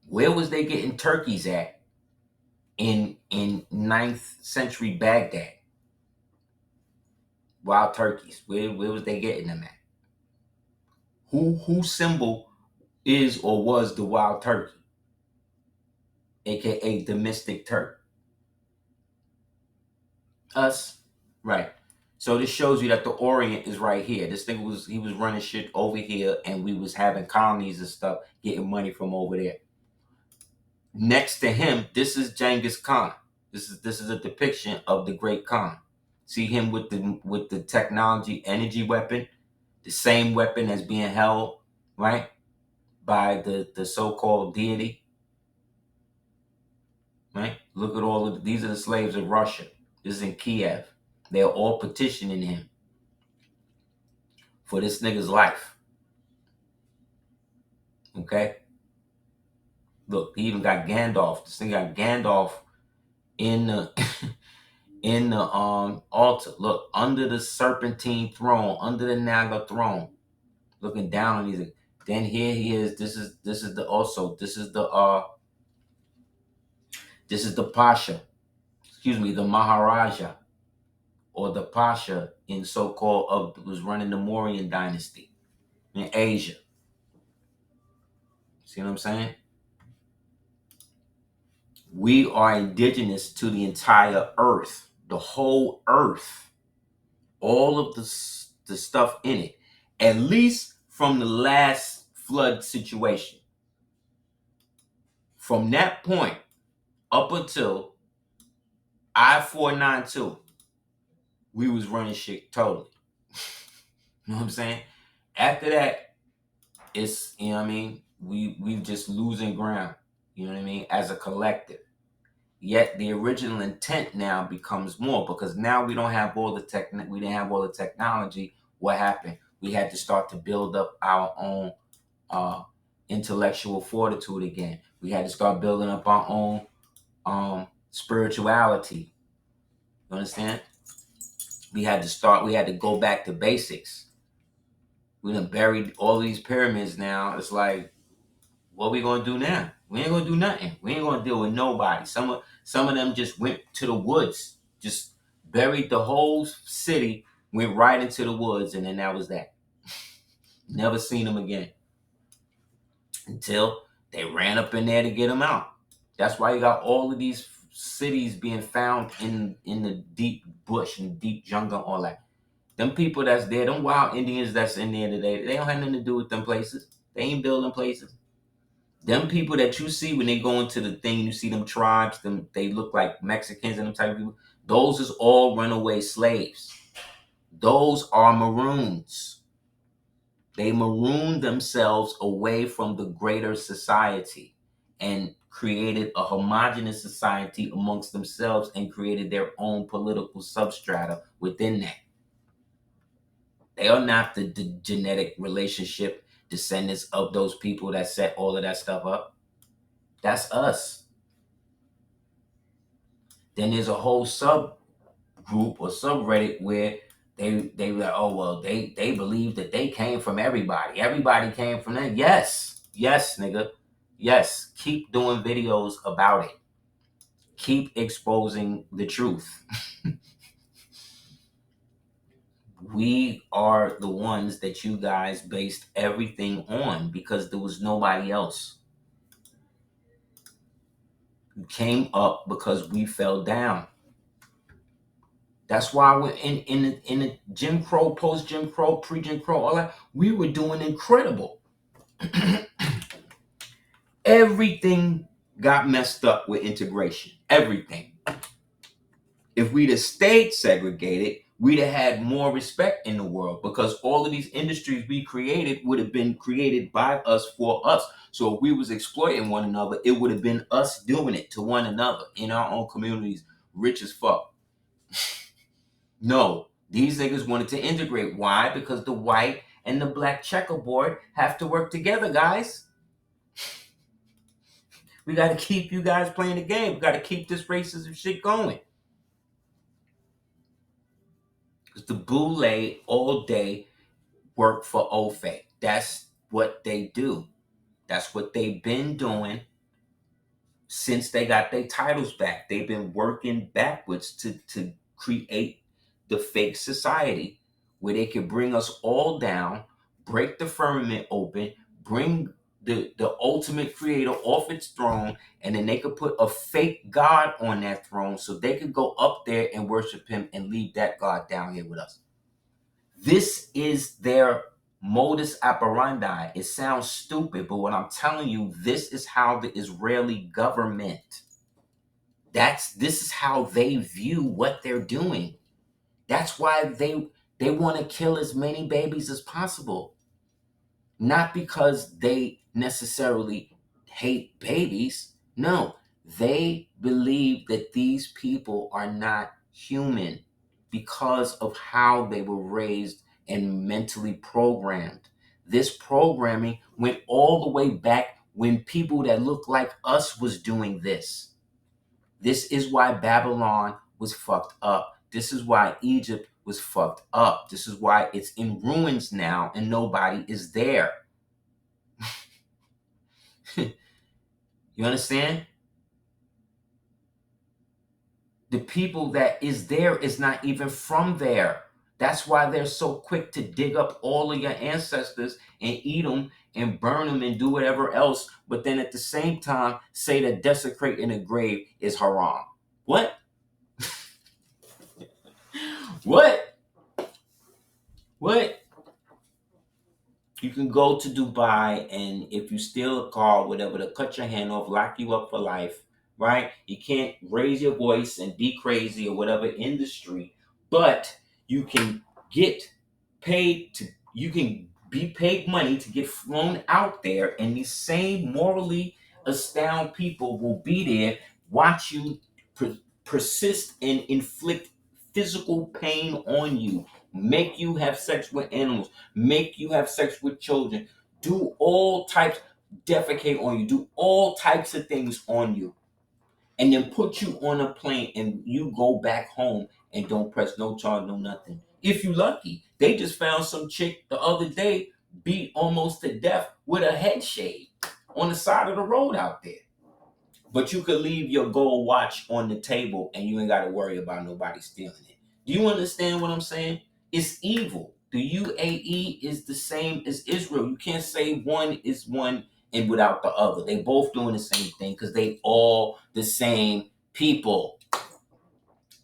Where was they getting turkeys at in 9th century Baghdad? Wild turkeys. Where was they getting them at? Who symbol is or was the wild turkey, aka the mystic Turk? Us, right? So this shows you that the Orient is right here. This thing was he was running shit over here, and we was having colonies and stuff, getting money from over there. Next to him, this is Genghis Khan. This is a depiction of the Great Khan. See him with the technology energy weapon, the same weapon that's being held, right, by the so-called deity, right? Look at all of these are the slaves of Russia. This is in Kiev. They're all petitioning him for this nigga's life. Okay? Look, he even got Gandalf. This thing got Gandalf in the in the altar. Look, under the serpentine throne, under the Naga throne, looking down on these. Then here he is. This is the Pasha. Excuse me, the Maharaja or the Pasha in so-called was running the Mauryan dynasty in Asia. See what I'm saying? We are indigenous to the entire earth, the whole earth, all of the stuff in it, at least from the last flood situation. From that point up until I-492, we was running shit totally. You know what I'm saying? After that, it's, you know what I mean, we just losing ground, you know what I mean, as a collective. Yet the original intent now becomes more, because now we don't have all the we didn't have all the technology. What happened? We had to start to build up our own intellectual fortitude again. We had to start building up our own spirituality. You understand? We had to go back to basics. We done buried all these pyramids now. It's like, what we gonna do now? We ain't gonna do nothing. We ain't gonna deal with nobody. Some of them just went to the woods, just buried the whole city, went right into the woods, and then that was that. Never seen them again until they ran up in there to get them out. That's why you got all of these cities being found in the deep bush and deep jungle, all that. Them people that's there, them wild Indians that's in there today, they don't have nothing to do with them places. They ain't building places. Them people that you see when they go into the thing, you see them tribes, they look like Mexicans and them type of people. Those is all runaway slaves. Those are maroons. They marooned themselves away from the greater society and created a homogenous society amongst themselves and created their own political substrata within that. They are not the genetic relationship descendants of those people that set all of that stuff up. That's us. Then there's a whole subgroup or subreddit where they were like, oh well, they believe that they came from everybody. Everybody came from them. Yes, nigga. Yes. Keep doing videos about it. Keep exposing the truth. We are the ones that you guys based everything on because there was nobody else. You came up because we fell down. That's why we're in the Jim Crow, post Jim Crow, pre Jim Crow, all that. We were doing incredible. Everything got messed up with integration. Everything. If we'd have stayed segregated, we'd have had more respect in the world, because all of these industries we created would have been created by us for us. So if we was exploiting one another, it would have been us doing it to one another in our own communities, rich as fuck. No, these niggas wanted to integrate. Why? Because the white and the black checkerboard have to work together, guys. We got to keep you guys playing the game. We got to keep this racism shit going. Because the boule all day work for Ofe. That's what they do. That's what they've been doing since they got their titles back. They've been working backwards to create the fake society where they can bring us all down, break the firmament open, bring the ultimate creator off its throne, and then they could put a fake God on that throne so they could go up there and worship him and leave that God down here with us. This is their modus operandi. It sounds stupid, but what I'm telling you, this is how the Israeli government, this is how they view what they're doing. That's why they want to kill as many babies as possible. Not because they necessarily hate babies. No, they believe that these people are not human because of how they were raised and mentally programmed. This programming went all the way back when people that look like us was doing this. This is why Babylon was fucked up. This is why Egypt was fucked up. This is why it's in ruins now and nobody is there. You understand? The people that is there is not even from there. That's why they're so quick to dig up all of your ancestors and eat them and burn them and do whatever else, but then at the same time say that desecrating a grave is haram. What? What? What? You can go to Dubai, and if you steal a car, whatever, they'll cut your hand off, lock you up for life, right? You can't raise your voice and be crazy or whatever in the street, but you can get you can be paid money to get flown out there, and these same morally astounded people will be there, watch you persist and inflict physical pain on you, make you have sex with animals, make you have sex with children, do all types, defecate on you, do all types of things on you, and then put you on a plane and you go back home and don't press no charge, no nothing. If you lucky. They just found some chick the other day beat almost to death with a head shave on the side of the road out there. But you could leave your gold watch on the table and you ain't got to worry about nobody stealing it. Do you understand what I'm saying? It's evil. The UAE is the same as Israel. You can't say one is one and without the other. They both doing the same thing because they all the same people.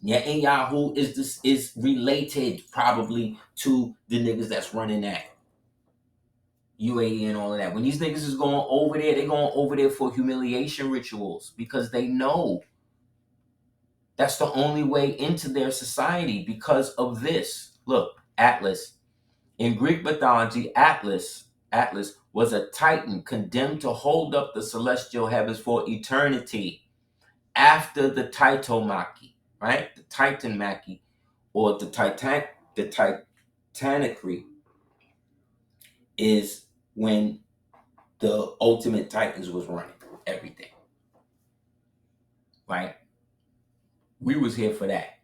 Netanyahu is related probably to the niggas that's running that UAE and all of that. When these niggas is going over there, they're going over there for humiliation rituals because they know that's the only way into their society because of this. Look, Atlas. In Greek mythology, Atlas was a titan condemned to hold up the celestial heavens for eternity after the Titomachy, right? The Titanmachy or the Titanicry is when the ultimate titans was running everything, right? We was here for that.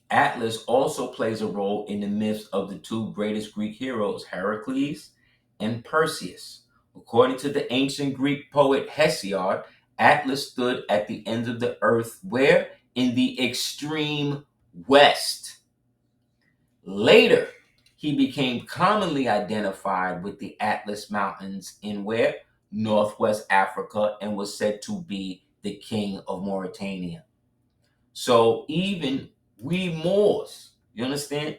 Atlas also plays a role in the myths of the two greatest Greek heroes, Heracles and Perseus. According to the ancient Greek poet Hesiod, Atlas stood at the ends of the earth where? In the extreme west. Later, he became commonly identified with the Atlas Mountains in where? Northwest Africa, and was said to be the king of Mauritania. So even we Moors, you understand,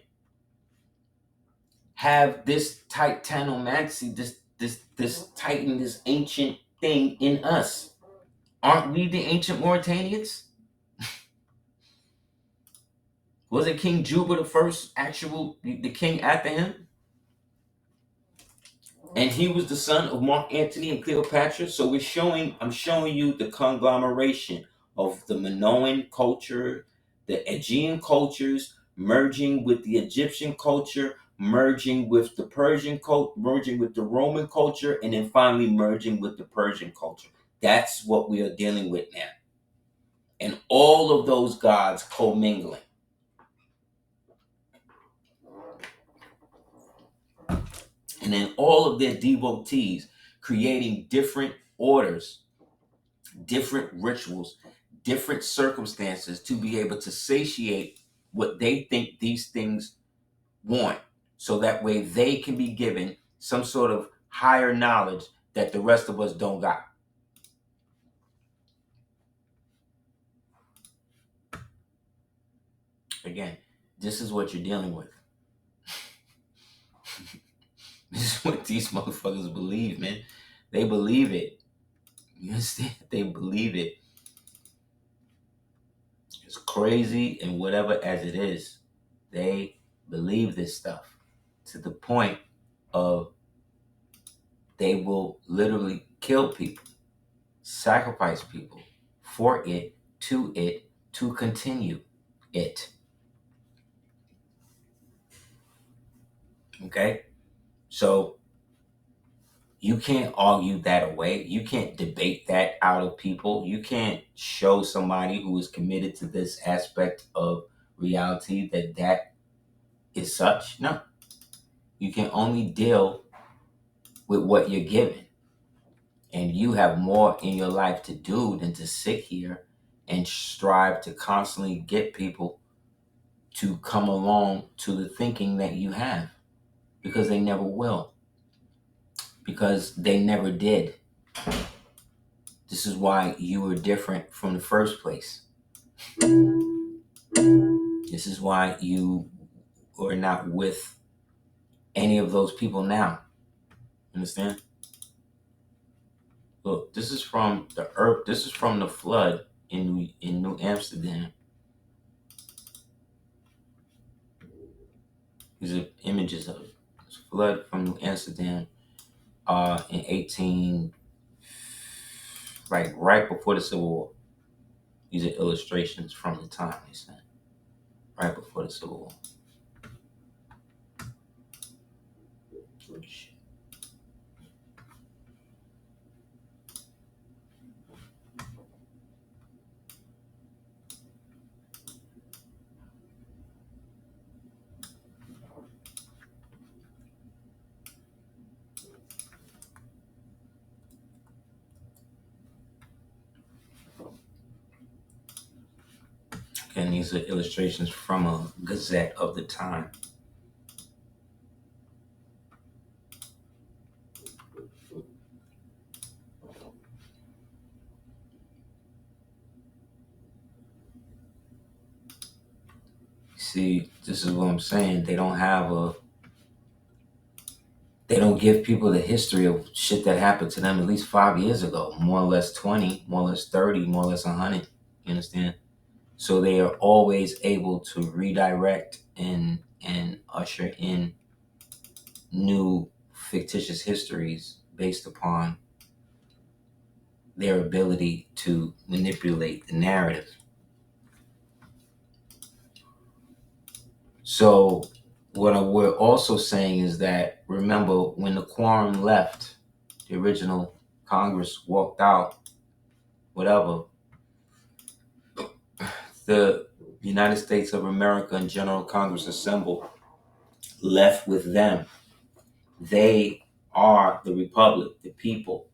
have this titanomancy, this titan, this ancient thing in us. Aren't we the ancient Mauritanians? Wasn't King Juba the first actual, the king after him? And he was the son of Mark Antony and Cleopatra. So I'm showing you the conglomeration of the Minoan culture, the Aegean cultures merging with the Egyptian culture, merging with the Persian culture, merging with the Roman culture, and then finally merging with the Persian culture. That's what we are dealing with now. And all of those gods commingling. And then all of their devotees creating different orders, different rituals, different circumstances to be able to satiate what they think these things want. So that way they can be given some sort of higher knowledge that the rest of us don't got. Again, this is what you're dealing with. This is what these motherfuckers believe, man. They believe it. You understand? They believe it. It's crazy and whatever as it is. They believe this stuff to the point of they will literally kill people, sacrifice people for it, to continue it. Okay? So you can't argue that away. You can't debate that out of people. You can't show somebody who is committed to this aspect of reality that that is such. No. You can only deal with what you're given. And you have more in your life to do than to sit here and strive to constantly get people to come along to the thinking that you have, because they never will, because they never did. This is why you were different from the first place. This is why you are not with any of those people now. Understand? Look, this is from the earth. This is from the flood in New Amsterdam. These are images of it. It's flood from New Amsterdam in 18, right before the Civil War. These are illustrations from the time, they said, right before the Civil War. And these are illustrations from a gazette of the time. See, this is what I'm saying. They don't give people the history of shit that happened to them at least 5 years ago, more or less 20, more or less 30, more or less 100. You understand? So they are always able to redirect and usher in new fictitious histories based upon their ability to manipulate the narrative. So what we're also saying is that, remember, when the quorum left, the original Congress walked out, whatever, the United States of America and General Congress assembled, left with them. They are the republic, the people.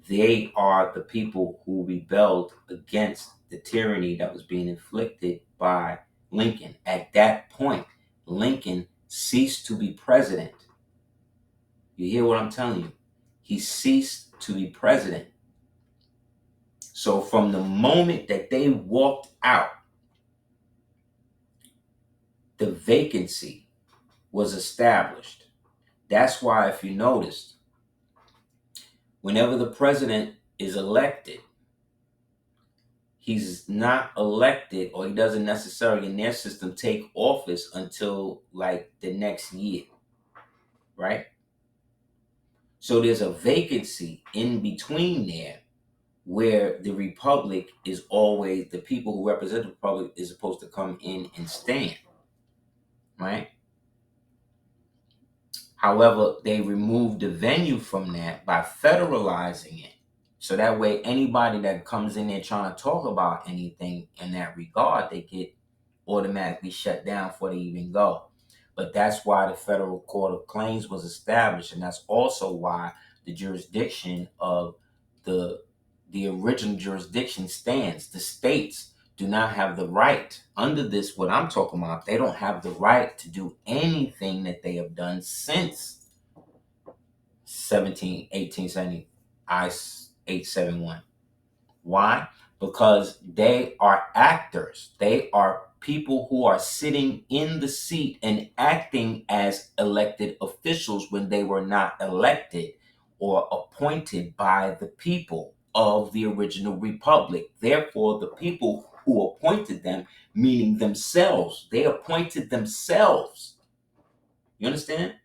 They are the people who rebelled against the tyranny that was being inflicted by Lincoln. At that point, Lincoln ceased to be president. You hear what I'm telling you? He ceased to be president. So from the moment that they walked out, the vacancy was established. That's why, if you noticed, whenever the president is elected, he's not elected, or he doesn't necessarily in their system take office until like the next year, right? So there's a vacancy in between there where the republic is always the people who represent the republic is supposed to come in and stand, right? However, they removed the venue from that by federalizing it. So that way, anybody that comes in there trying to talk about anything in that regard, they get automatically shut down before they even go. But that's why the Federal Court of Claims was established, and that's also why the jurisdiction of the the original jurisdiction stands. The states do not have the right under this what I'm talking about. They don't have the right to do anything that they have done since 1870 I 871. Why? Because they are actors. They are people who are sitting in the seat and acting as elected officials when they were not elected or appointed by the people of the original republic. Therefore, the people who appointed them, meaning themselves, they appointed themselves. You understand?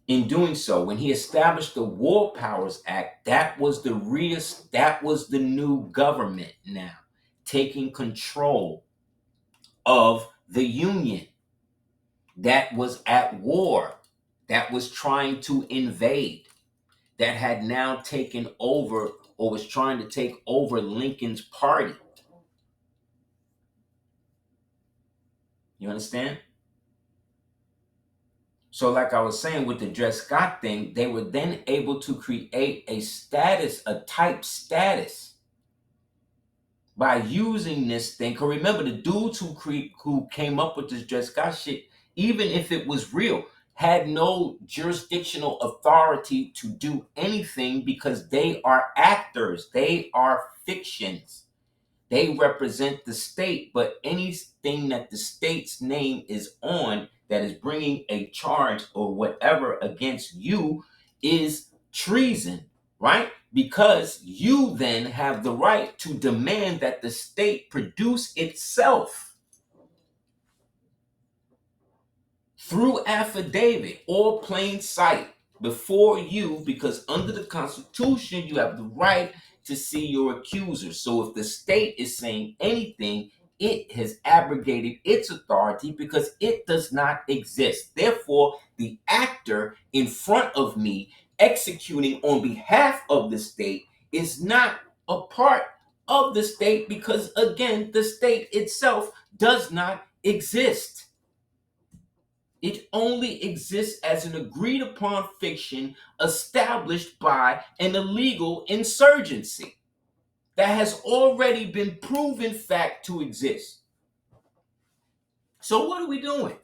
In doing so, when he established the War Powers Act, that was the new government now taking control of the Union that was at war, that was trying to invade, that had now taken over or was trying to take over Lincoln's party. You understand? So, like I was saying with the Dred Scott thing, they were then able to create a status, a type status, by using this thing. Cause remember, the dudes who came up with this Dred Scott shit, even if it was real, had no jurisdictional authority to do anything because they are actors. They are fictions. They represent the state, but anything that the state's name is on that is bringing a charge or whatever against you is treason, right? Because you then have the right to demand that the state produce itself through affidavit or plain sight before you, because under the Constitution, you have the right to see your accuser. So if the state is saying anything, it has abrogated its authority because it does not exist. Therefore, the actor in front of me executing on behalf of the state is not a part of the state because, again, the state itself does not exist. It only exists as an agreed upon fiction established by an illegal insurgency that has already been proven fact to exist. So, what are we doing?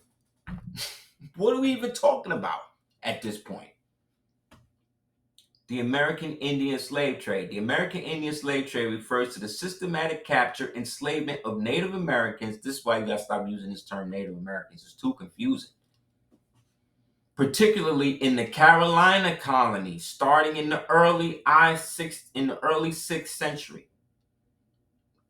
What are we even talking about at this point? The American Indian slave trade. The American Indian slave trade refers to the systematic capture, enslavement of Native Americans. This is why you gotta stop using this term Native Americans. It's too confusing. Particularly in the Carolina colonies, starting in the early 6th century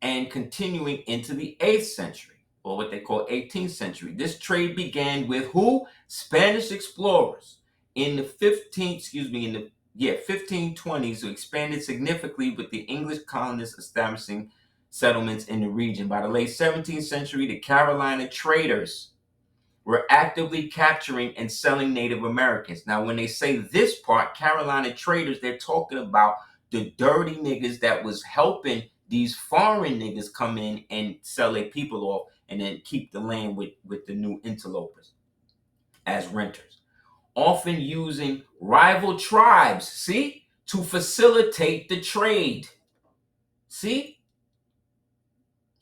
and continuing into the 8th century, or what they call 18th century. This trade began with who? Spanish explorers in the 1520s, who expanded significantly with the English colonists establishing settlements in the region. By the late 17th century, the Carolina traders were actively capturing and selling Native Americans. Now, when they say this part, Carolina traders, they're talking about the dirty niggas that was helping these foreign niggas come in and sell their people off and then keep the land with the new interlopers as renters, often using rival tribes, see, to facilitate the trade. See?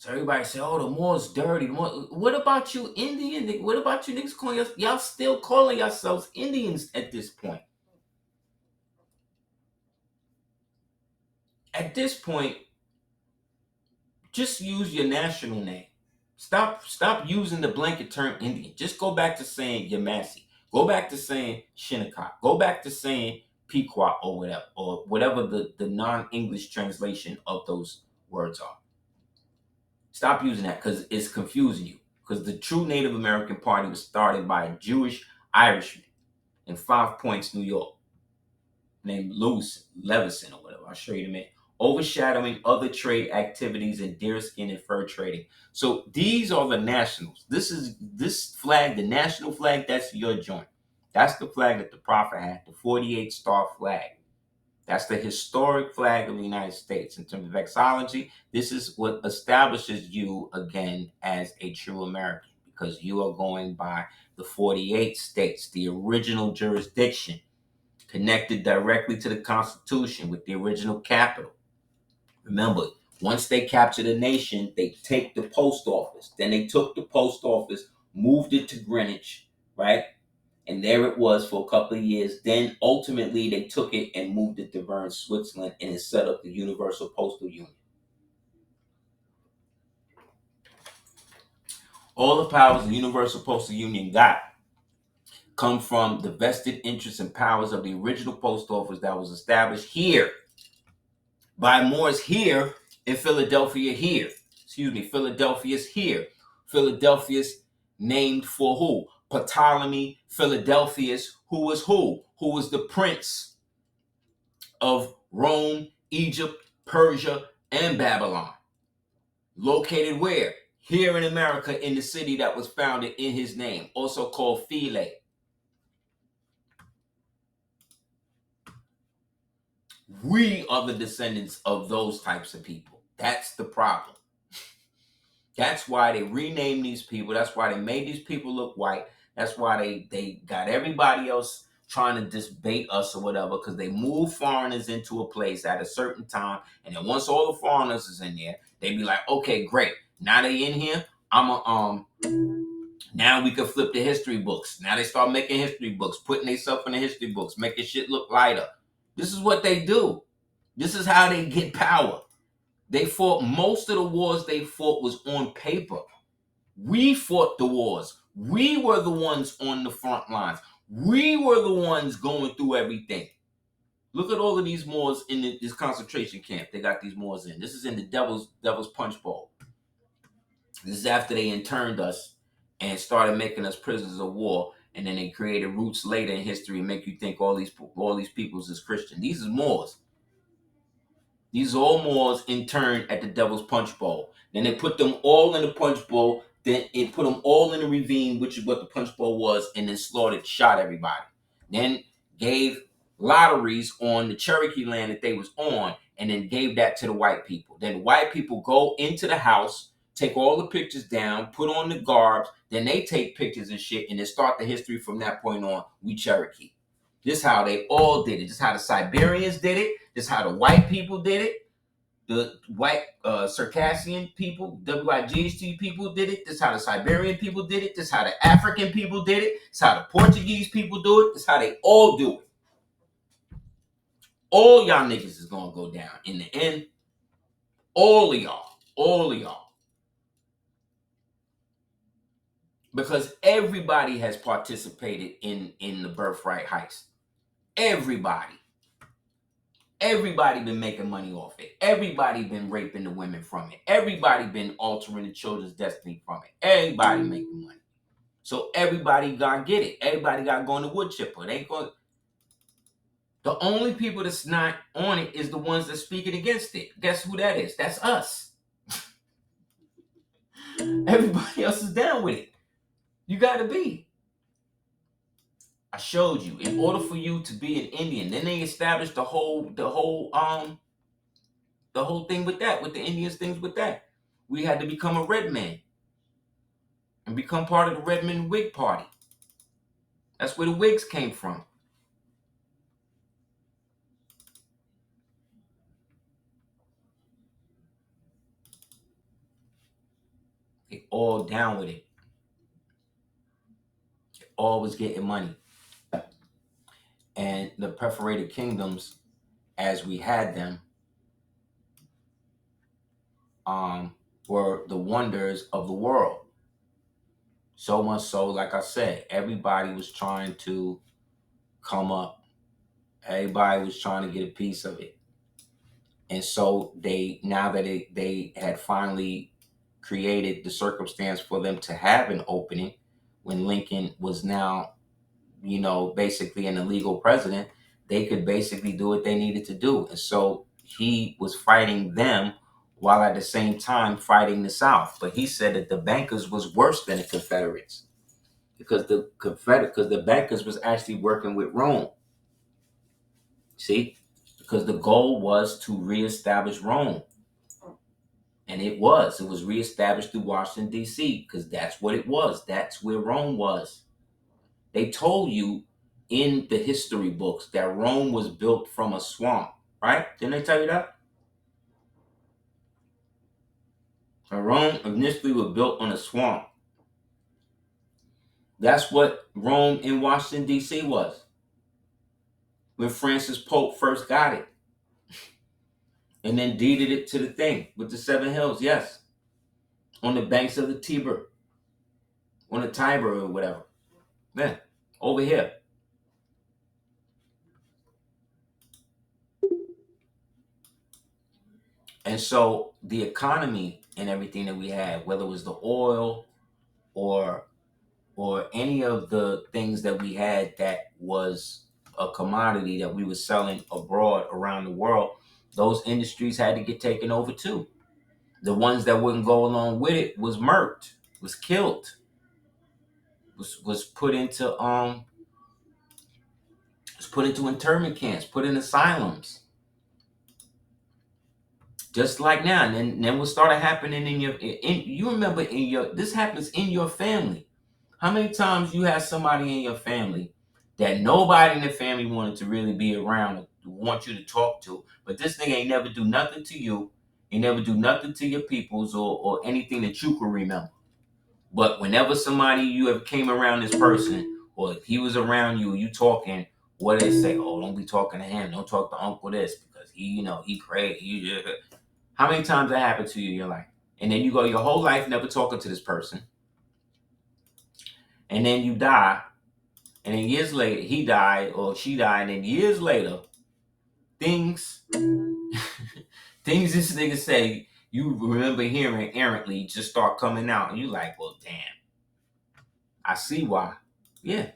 So everybody say, "Oh, the Moors dirty." What about you, Indian? What about you niggas calling y'all still calling yourselves Indians at this point? At this point, just use your national name. Stop using the blanket term Indian. Just go back to saying Yamasee. Go back to saying Shinnecock. Go back to saying Pequot or whatever the non-English translation of those words are. Stop using that because it's confusing you. Because the true Native American Party was started by a Jewish Irishman in Five Points, New York, named Levison or whatever. I'll show you in a minute. Overshadowing other trade activities in deerskin and fur trading. So these are the nationals. This flag, the national flag, that's your joint. That's the flag that the prophet had, the 48 star flag. That's the historic flag of the United States. In terms of exology, this is what establishes you again as a true American because you are going by the 48 states, the original jurisdiction, connected directly to the Constitution with the original capital. Remember, once they capture the nation, they take the post office. Then they took the post office, moved it to Greenwich, right? And there it was for a couple of years. Then ultimately they took it and moved it to Bern, Switzerland, and it set up the Universal Postal Union. All the powers the Universal Postal Union got come from the vested interests and powers of the original post office that was established here by Moors here in Philadelphia here. Excuse me, Philadelphia's here. Philadelphia's named for who? Ptolemy Philadelphus, who was who? Who was the prince of Rome, Egypt, Persia, and Babylon. Located where? Here in America, in the city that was founded in his name, also called Philae. We are the descendants of those types of people. That's the problem. That's why they renamed these people. That's why they made these people look white. That's why they got everybody else trying to disbait us or whatever, because they move foreigners into a place at a certain time. And then once all the foreigners is in there, they be like, okay, great. Now they in here. Now we can flip the history books. Now they start making history books, putting themselves in the history books, making shit look lighter. This is what they do. This is how they get power. They fought, most of the wars they fought was on paper. We fought the wars. We were the ones on the front lines. We were the ones going through everything. Look at all of these Moors in this concentration camp. They got these Moors in. This is in the Devil's Punch Bowl. This is after they interned us and started making us prisoners of war. And then they created roots later in history and make you think all these peoples is Christian. These is Moors. These are all Moors interned at the Devil's Punch Bowl. Then they put them all in the punch bowl. Then it put them all in the ravine, which is what the punch bowl was, and then slaughtered, shot everybody. Then gave lotteries on the Cherokee land that they was on, and then gave that to the white people. Then the white people go into the house, take all the pictures down, put on the garbs, then they take pictures and shit, and then start the history from that point on. We Cherokee. This is how they all did it. This is how the Siberians did it. This is how the white people did it. The white Circassian people, WIGHT people did it. This is how the Siberian people did it. This is how the African people did it. This is how the Portuguese people do it. This is how they all do it. All y'all niggas is gonna go down in the end. All of y'all. All of y'all. Because everybody has participated in the birthright heist. Everybody. Everybody been making money off it. Everybody been raping the women from it. Everybody been altering the children's destiny from it. Everybody making money. So everybody gotta get it. Everybody gotta go in the wood chipper. They ain't going. The only people that's not on it is the ones that's speaking against it. Guess who that is? That's us. Everybody else is down with it. You gotta be. I showed you. In order for you to be an Indian, then they established the whole thing with that, with the Indians things with that. We had to become a red man and become part of the Redmond Whig Party. That's where the Whigs came from. They all down with it. They all was getting money. And the perforated kingdoms, as we had them, were the wonders of the world. So much so, like I said, everybody was trying to come up. Everybody was trying to get a piece of it. And so now that they had finally created the circumstance for them to have an opening when Lincoln was now, basically an illegal president. They could basically do what they needed to do. And so he was fighting them while at the same time fighting the South. But he said that the bankers was worse than the Confederates because the bankers was actually working with Rome. See? Because the goal was to reestablish Rome. And it was reestablished through Washington, D.C., because that's what it was. That's where Rome was. They told you in the history books that Rome was built from a swamp, right? Didn't they tell you that? Rome initially was built on a swamp. That's what Rome in Washington, D.C. was when Francis Pope first got it. And then deeded it to the thing with the 7 hills, yes. On the banks of the Tiber, on the Tiber or whatever. Yeah, over here. And so the economy and everything that we had, whether it was the oil or any of the things that we had that was a commodity that we were selling abroad around the world, those industries had to get taken over too. The ones that wouldn't go along with it was murked, was killed, was put into internment camps, put in asylums. Just like now, and then what started happening you remember this happens in your family. How many times you had somebody in your family that nobody in the family wanted to really be around, want you to talk to, but this nigga ain't never do nothing to you, he never do nothing to your peoples or anything that you can remember. But whenever somebody you ever came around this person, or if he was around you, you talking, what do they say? Oh, don't be talking to him. Don't talk to Uncle this because he crazy. How many times that happened to you in your life? And then you go your whole life never talking to this person. And then you die. And then years later, he died or she died. And then years later, things this nigga say you remember hearing errantly just start coming out. And you like, well, damn. I see why. Yeah.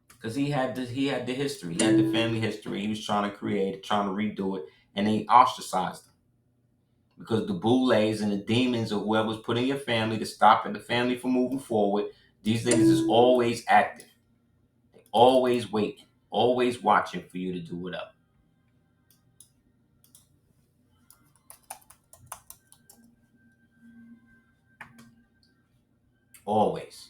Because he had the history. He had the family history. He was trying to create it, trying to redo it. And they ostracized him. Because the boulets and the demons or whoever was put in your family to stop the family from moving forward, these niggas is always active. They always waiting, always watching for you to do whatever. Always.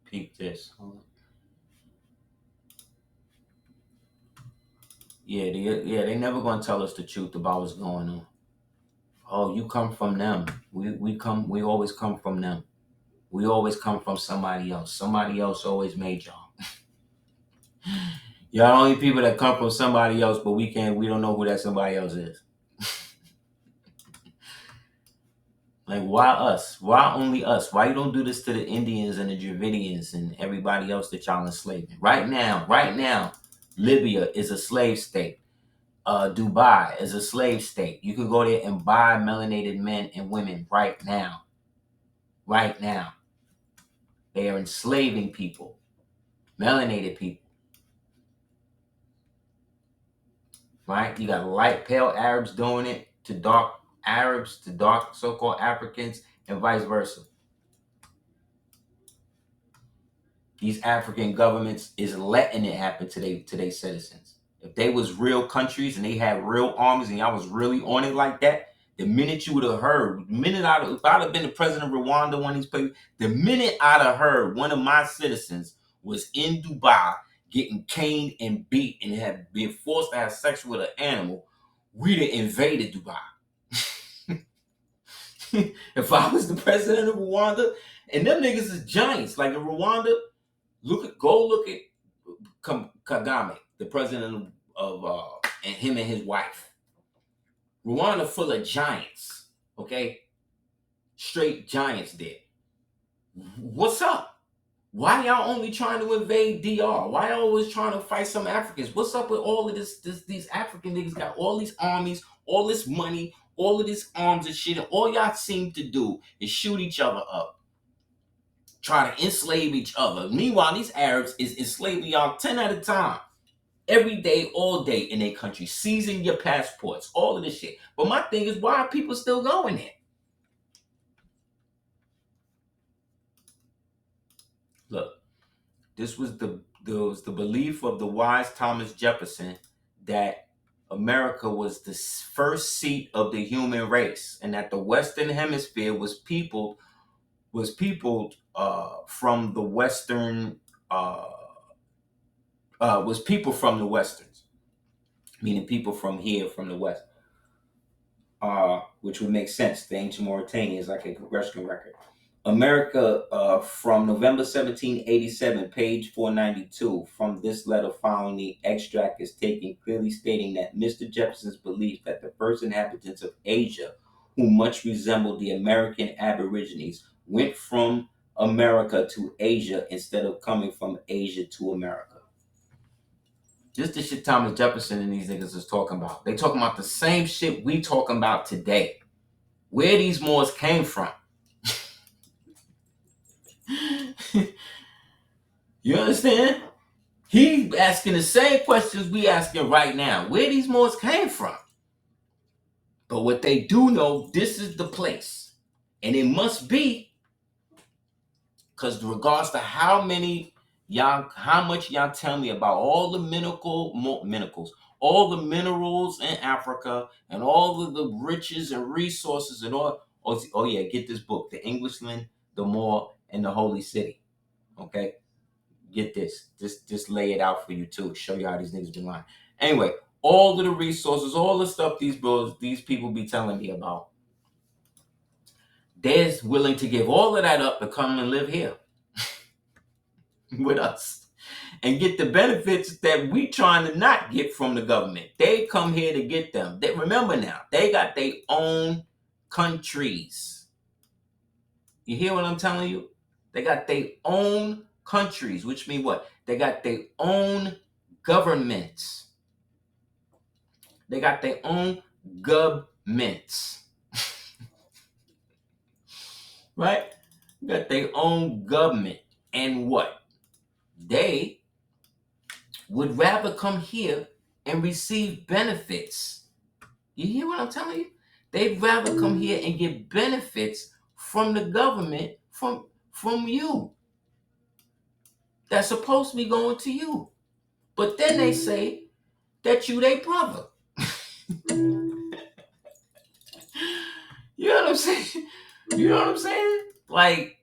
Peep this. They never gonna tell us the truth about what's going on. Oh, you come from them. We always come from them. We always come from somebody else. Somebody else always made y'all. Y'all only people that come from somebody else, but we don't know who that somebody else is. Like, why us? Why only us? Why you don't do this to the Indians and the Dravidians and everybody else that y'all enslaving? Right now, Libya is a slave state. Dubai is a slave state. You can go there and buy melanated men and women right now. Right now. They are enslaving people. Melanated people. Right? You got light, pale Arabs doing it to dark Arabs, to dark so-called Africans, and vice versa. These African governments is letting it happen to their citizens. If they was real countries and they had real armies and y'all was really on it like that, the minute you would have heard, if I'd have been the president of Rwanda, one of these places, the minute I'd have heard one of my citizens was in Dubai getting caned and beat and had been forced to have sex with an animal, we'd have invaded Dubai. If I was the president of Rwanda, and them niggas is giants, like in Rwanda, go look at Kagame, the president of and him and his wife. Rwanda full of giants, okay? Straight giants there. What's up? Why y'all only trying to invade DR? Why y'all always trying to fight some Africans? What's up with all of these African niggas got all these armies, all this money, all of this arms and shit, and all y'all seem to do is shoot each other up, try to enslave each other. Meanwhile, these Arabs is enslaving y'all 10 at a time. Every day, all day in their country, seizing your passports, all of this shit. But my thing is, why are people still going there? Look, this was the belief of the wise Thomas Jefferson that America was the first seat of the human race, and that the Western Hemisphere was peopled from the Western was people from the Westerns, meaning people from here, from the West, which would make sense. The ancient Mauritania is like a congressional record. America, from November 1787, page 492. From this letter following the extract is taken, clearly stating that Mr. Jefferson's belief that the first inhabitants of Asia, who much resembled the American Aborigines, went from America to Asia instead of coming from Asia to America. This the shit Thomas Jefferson and these niggas is talking about. They talking about the same shit we talking about today. Where these Moors came from. You understand? He asking the same questions we asking right now. Where these Moors came from. But what they do know, this is the place. And it must be, because regards to how much y'all tell me about all the minerals, all the minerals in Africa, and all of the riches and resources and all. Oh yeah, get this book, The Englishman, the Moor, and the Holy City. Okay? Get this. Just lay it out for you too. Show you how these niggas been lying. Anyway, all of the resources, all the stuff these people be telling me about, they're willing to give all of that up to come and live here with us and get the benefits that we trying to not get from the government. They come here to get them. Remember now, they got their own countries. You hear what I'm telling you? They got their own countries, which mean what? They got their own governments. They got their own governments. Right? Got their own government. And what? They would rather come here and receive benefits. You hear what I'm telling you? They'd rather come here and get benefits from the government, from you. That's supposed to be going to you. But then they say that you their brother. You know what I'm saying? You know what I'm saying? Like,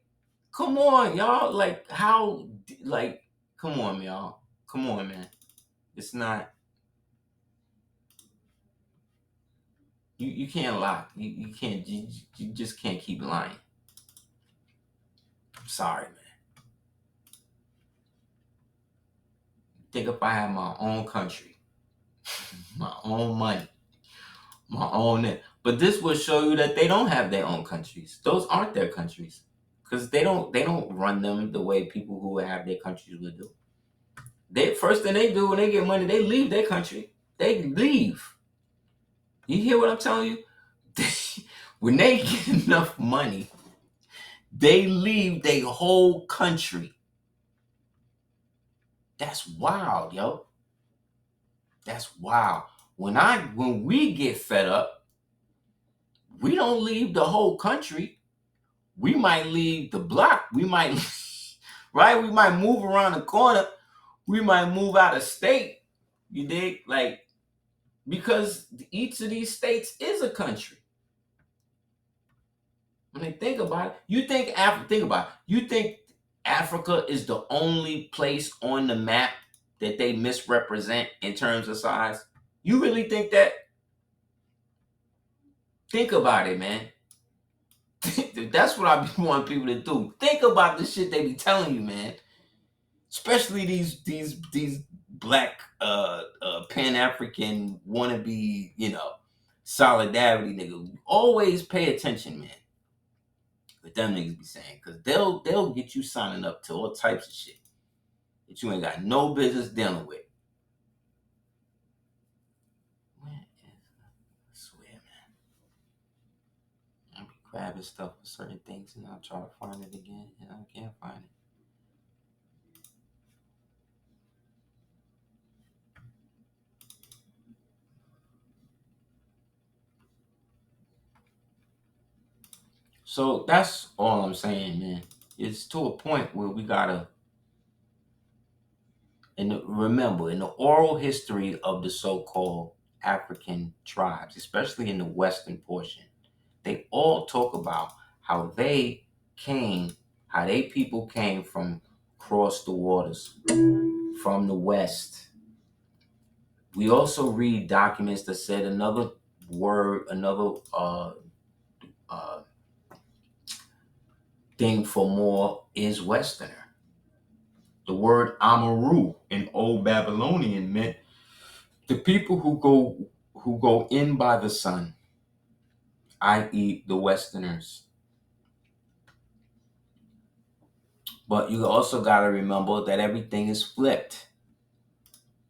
come on, y'all. Like, how, like, come on, y'all. Come on, man. It's not, you can't lie. You can't, you just can't keep lying. I'm sorry, man. Think if I had my own country, my own money, my own, but this will show you that they don't have their own countries. Those aren't their countries. Because they don't run them the way people who have their countries would do. They first thing they do when they get money, they leave their country. They leave. You hear what I'm telling you? When they get enough money, they leave their whole country. That's wild, yo. That's wild. When we get fed up, we don't leave the whole country. We might leave the block. We might, right? We might move around the corner. We might move out of state. You dig? Like, because each of these states is a country. When they think about it, think about it. You think Africa is the only place on the map that they misrepresent in terms of size? You really think that? Think about it, man. That's what I want people to do. Think about the shit they be telling you, man. Especially these black Pan-African wannabe, solidarity niggas. Always pay attention, man. What them niggas be saying, because they'll get you signing up to all types of shit that you ain't got no business dealing with. Man, I swear, man. I be grabbing stuff for certain things and I'll try to find it again and I can't find it. So that's all I'm saying, man. It's to a point where we gotta, and remember, in the oral history of the so-called African tribes, especially in the western portion, they all talk about how they came, how they people came from across the waters, from the west. We also read documents that said another word, another uh, thing for more is westerner. The word Amaru in Old Babylonian meant the people who go in by the sun, i.e., the Westerners. But you also got to remember that everything is flipped,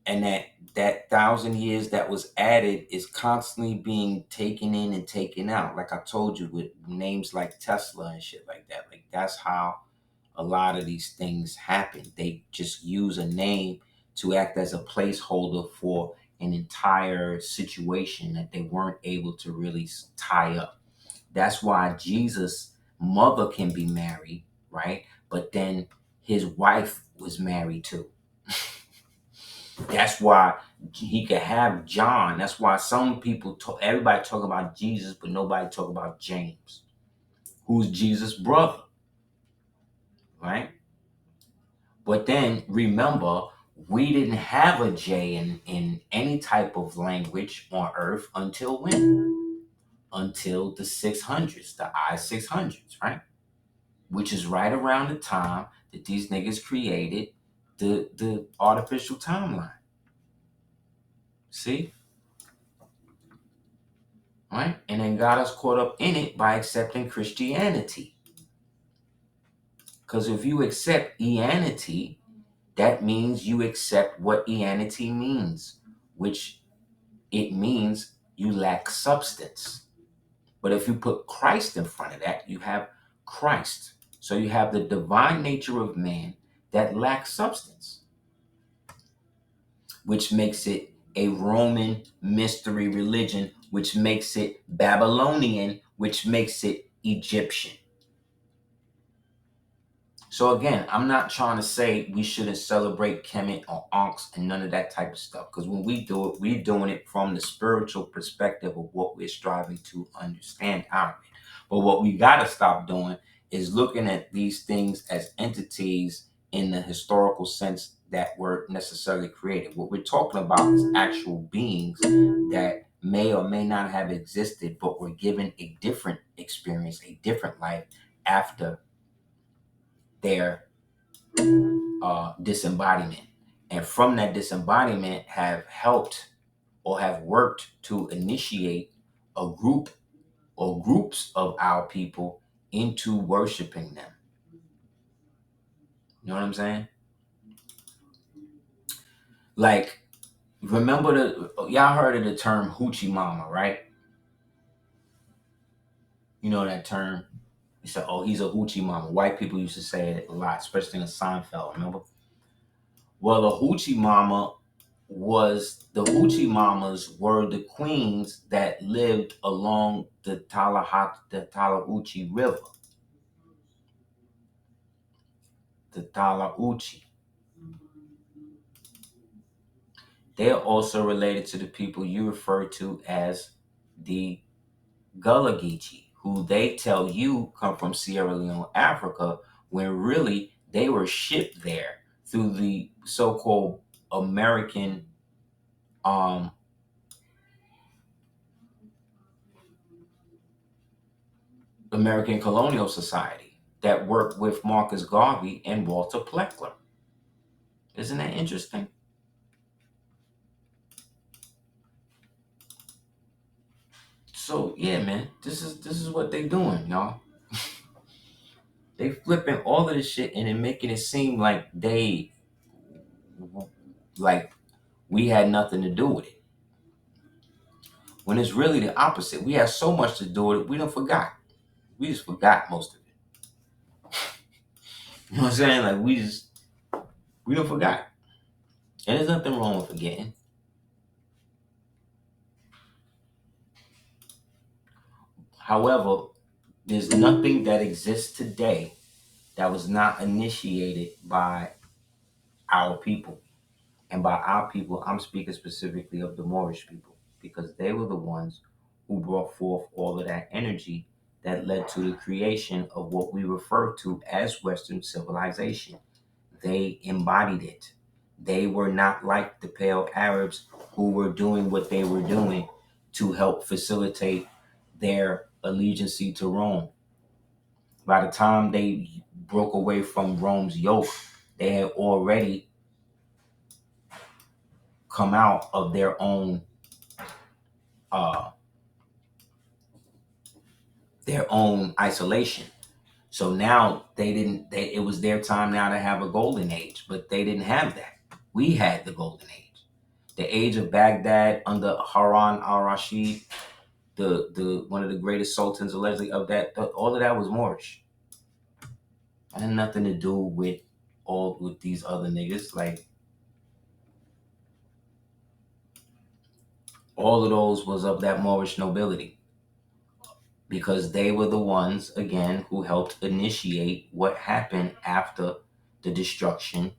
and that 1,000 years that was added is constantly being taken in and taken out. Like I told you, with names like Tesla and shit like that. Like that's how a lot of these things happen. They just use a name to act as a placeholder for an entire situation that they weren't able to really tie up. That's why Jesus' mother can be married, right? But then his wife was married too. That's why he could have John. That's why some people talk, everybody talk about Jesus, but nobody talk about James, who's Jesus' brother, right? But then remember, we didn't have a J in any type of language on Earth until when? Until the 600s, the I-600s, right? Which is right around the time that these niggas created the artificial timeline. See? Right? And then got us caught up in it by accepting Christianity. Because if you accept Eanity, that means you accept what Eanity means, which it means you lack substance. But if you put Christ in front of that, you have Christ. So you have the divine nature of man that lacks substance, which makes it a Roman mystery religion, which makes it Babylonian, which makes it Egyptian. So again, I'm not trying to say we shouldn't celebrate Kemet or Ankhs and none of that type of stuff. Because when we do it, we're doing it from the spiritual perspective of what we're striving to understand out of it. But what we got to stop doing is looking at these things as entities in the historical sense that were necessarily created. What we're talking about is actual beings that may or may not have existed, but were given a different experience, a different life after their disembodiment, and from that disembodiment have helped or have worked to initiate a group or groups of our people into worshiping them. You know what I'm saying? Like, remember y'all heard of the term hoochie mama, right? You know that term? You said, oh, he's a hoochie mama. White people used to say it a lot, especially in Seinfeld, remember? Well, the hoochie mama the hoochie mamas were the queens that lived along the Tallahatchie River, the Tallahatchie. They are also related to the people you refer to as the Gullah Geechee, who they tell you come from Sierra Leone, Africa, when really they were shipped there through the so-called American um, American Colonial Society that worked with Marcus Garvey and Walter Pleckler. Isn't that interesting? So yeah, man, this is what they doing, y'all. They flipping all of this shit and then making it seem like like we had nothing to do with it. When it's really the opposite. We had so much to do with it, we done forgot. We just forgot most of it. You know what I'm saying? Like we done forgot. And there's nothing wrong with forgetting. However, there's nothing that exists today that was not initiated by our people. And by our people, I'm speaking specifically of the Moorish people, because they were the ones who brought forth all of that energy that led to the creation of what we refer to as Western civilization. They embodied it. They were not like the pale Arabs who were doing what they were doing to help facilitate their allegiance to Rome. By the time they broke away from Rome's yoke, they had already come out of uh, their own isolation. So now it was their time now to have a golden age, but they didn't have that. We had the golden age. The age of Baghdad under Harun al-Rashid, the one of the greatest sultans allegedly of that, all of that was Moorish. It had nothing to do with these other niggas. Like, all of those was of that Moorish nobility, because they were the ones, again, who helped initiate what happened after the destruction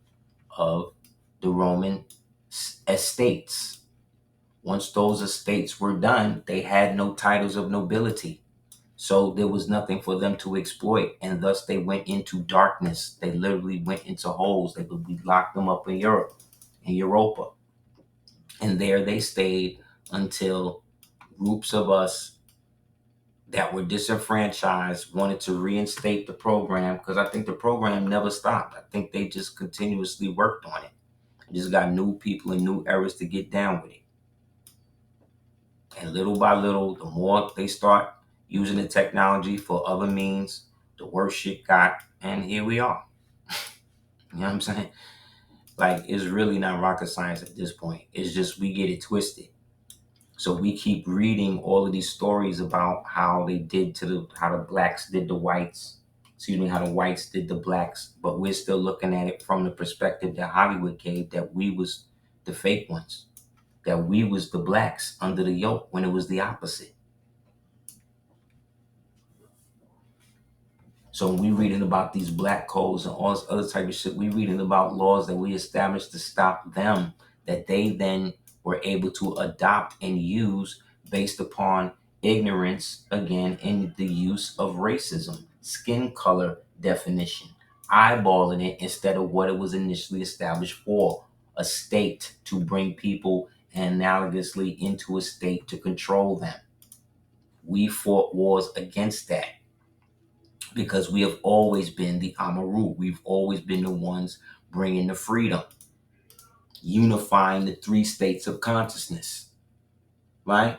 of the Roman estates. Once those estates were done, they had no titles of nobility. So there was nothing for them to exploit, and thus they went into darkness. They literally went into holes. We locked them up in Europe, in Europa. And there they stayed until groups of us that were disenfranchised wanted to reinstate the program, because I think the program never stopped. I think they just continuously worked on it. Just got new people and new eras to get down with it. And little by little, the more they start using the technology for other means, the worse shit got. And here we are. You know what I'm saying? Like, it's really not rocket science at this point. It's just we get it twisted. So we keep reading all of these stories about how how the blacks did the whites. Excuse me, how the whites did the blacks. But we're still looking at it from the perspective that Hollywood gave, that we was the fake ones, that we was the blacks under the yoke, when it was the opposite. So when we reading about these black codes and all this other type of shit, we reading about laws that we established to stop them, that they then were able to adopt and use based upon ignorance, again, in the use of racism, skin color definition, eyeballing it instead of what it was initially established for, a state to bring people analogously into a state to control them. We fought wars against that, because we have always been the Amaru. We've always been the ones bringing the freedom, unifying the three states of consciousness, right?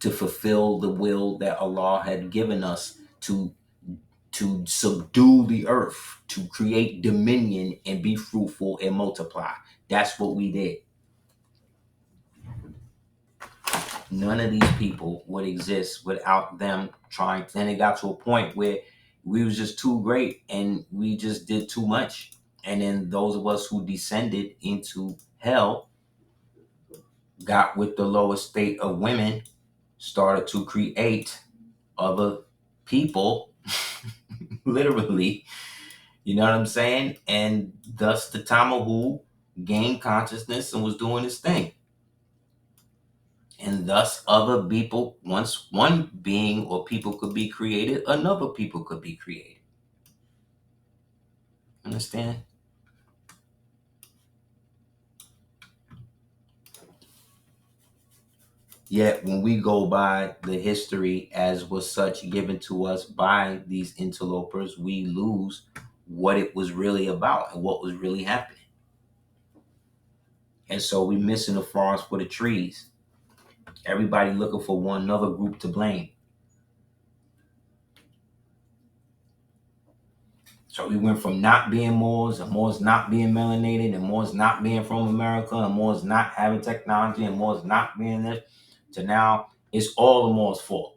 To fulfill the will that Allah had given us to subdue the earth, to create dominion and be fruitful and multiply. That's what we did. None of these people would exist without them trying. Then it got to a point where we was just too great and we just did too much. And then those of us who descended into hell got with the lowest state of women, started to create other people, literally, you know what I'm saying? And thus the Tamahu gained consciousness and was doing his thing. And thus other people, once one being or people could be created, another people could be created. Understand? Yet when we go by the history as was such given to us by these interlopers, we lose what it was really about and what was really happening. And so we missing the forest for the trees. Everybody looking for one another group to blame. So we went from not being Moors, and Moors not being melanated, and Moors not being from America, and Moors not having technology, and Moors not being this, to now it's all the Moors' fault.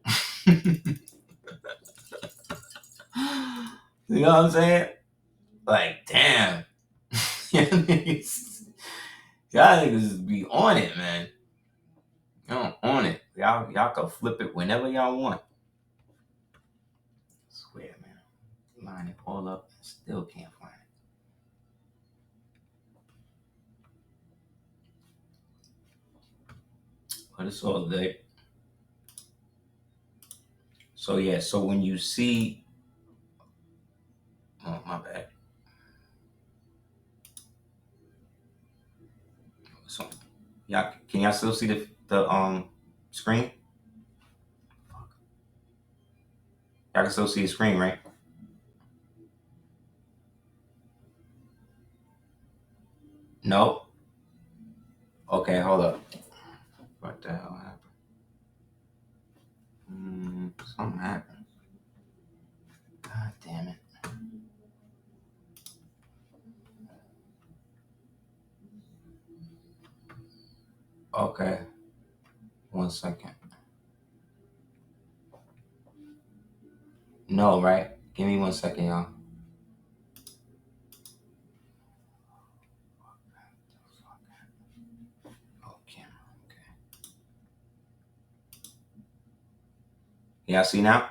You know what I'm saying? Like, damn. Y'all niggas be on it, man. Y'all on it. Y'all can flip it whenever y'all want. I swear, man. Line it all up and still can't find it. But it's all good. So yeah, so when you see, oh my bad. So y'all, can y'all still see the screen? Y'all can still see the screen, right? No. Okay, hold up. What the hell happened? Something happened. God damn it. Okay, 1 second. No, right? Give me 1 second, y'all. Oh, camera. Okay. Y'all see now?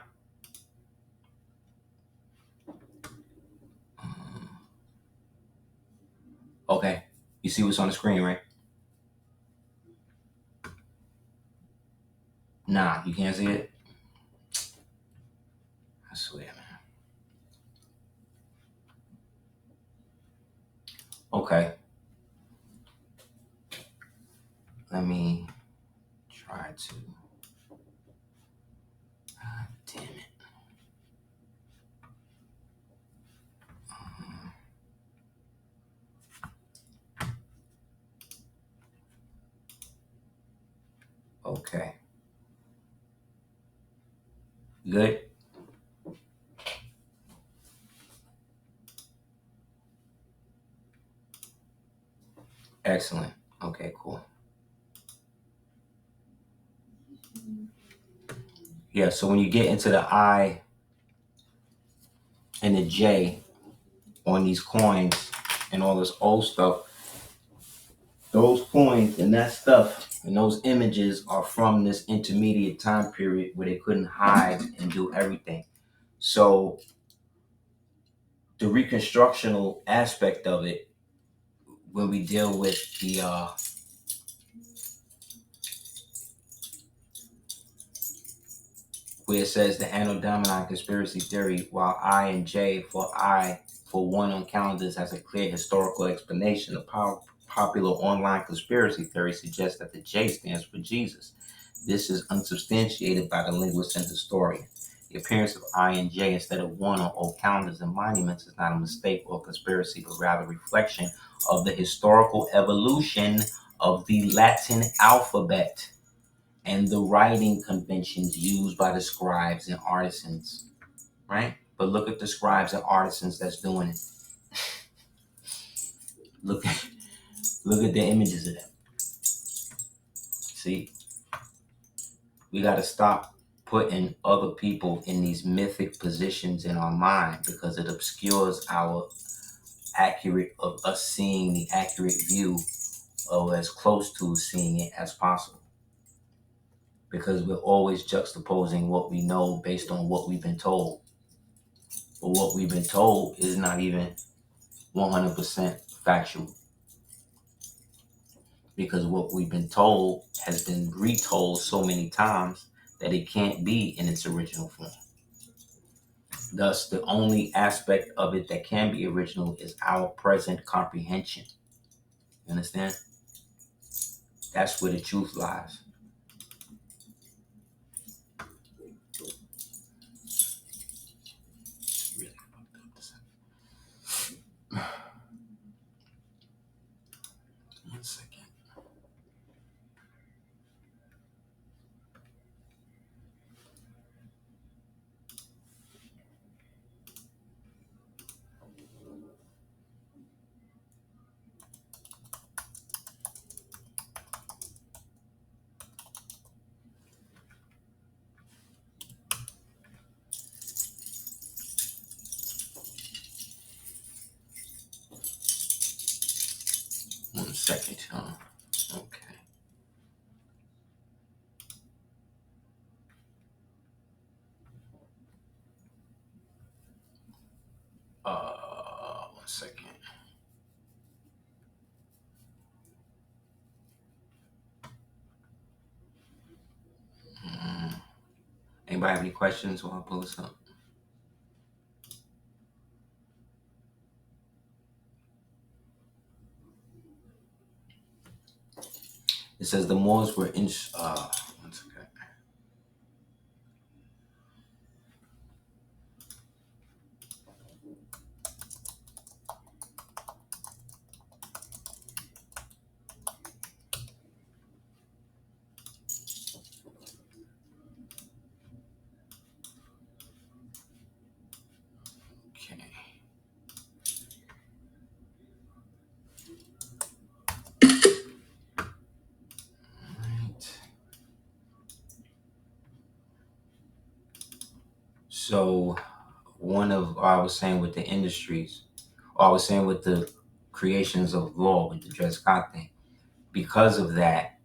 Okay. You see what's on the screen, right? Nah, you can't see it? I swear, man. Okay. Let me try to. God damn it. Okay. Good? Excellent. Okay, cool. Yeah, so when you get into the I and the J on these coins and all this old stuff, those coins and that stuff and those images are from this intermediate time period where they couldn't hide and do everything. So the reconstructional aspect of it, when we deal with the where it says the Anno Domini conspiracy theory, while I and J for one on calendars has a clear historical explanation, the popular online conspiracy theory suggests that the J stands for Jesus. This is unsubstantiated by the linguist and historian. The appearance of I and J instead of one on old calendars and monuments is not a mistake or conspiracy, but rather a reflection of the historical evolution of the Latin alphabet and the writing conventions used by the scribes and artisans, right? But look at the scribes and artisans that's doing it. Look at the images of them. See, we got to stop putting other people in these mythic positions in our mind because it obscures our accurate of us seeing the accurate view or as close to seeing it as possible. Because we're always juxtaposing what we know based on what we've been told. But what we've been told is not even 100% factual, because what we've been told has been retold so many times that it can't be in its original form. Thus, the only aspect of it that can be original is our present comprehension. You understand? That's where the truth lies. Really fucked up this. 1 second. second, huh? Okay. 1 second. Mm. Anybody have any questions while I pull this up? It says the Moors were in. 1 second. Okay. Right. So I was saying with the industries, or I was saying with the creations of law, with the Dred Scott thing, because of that,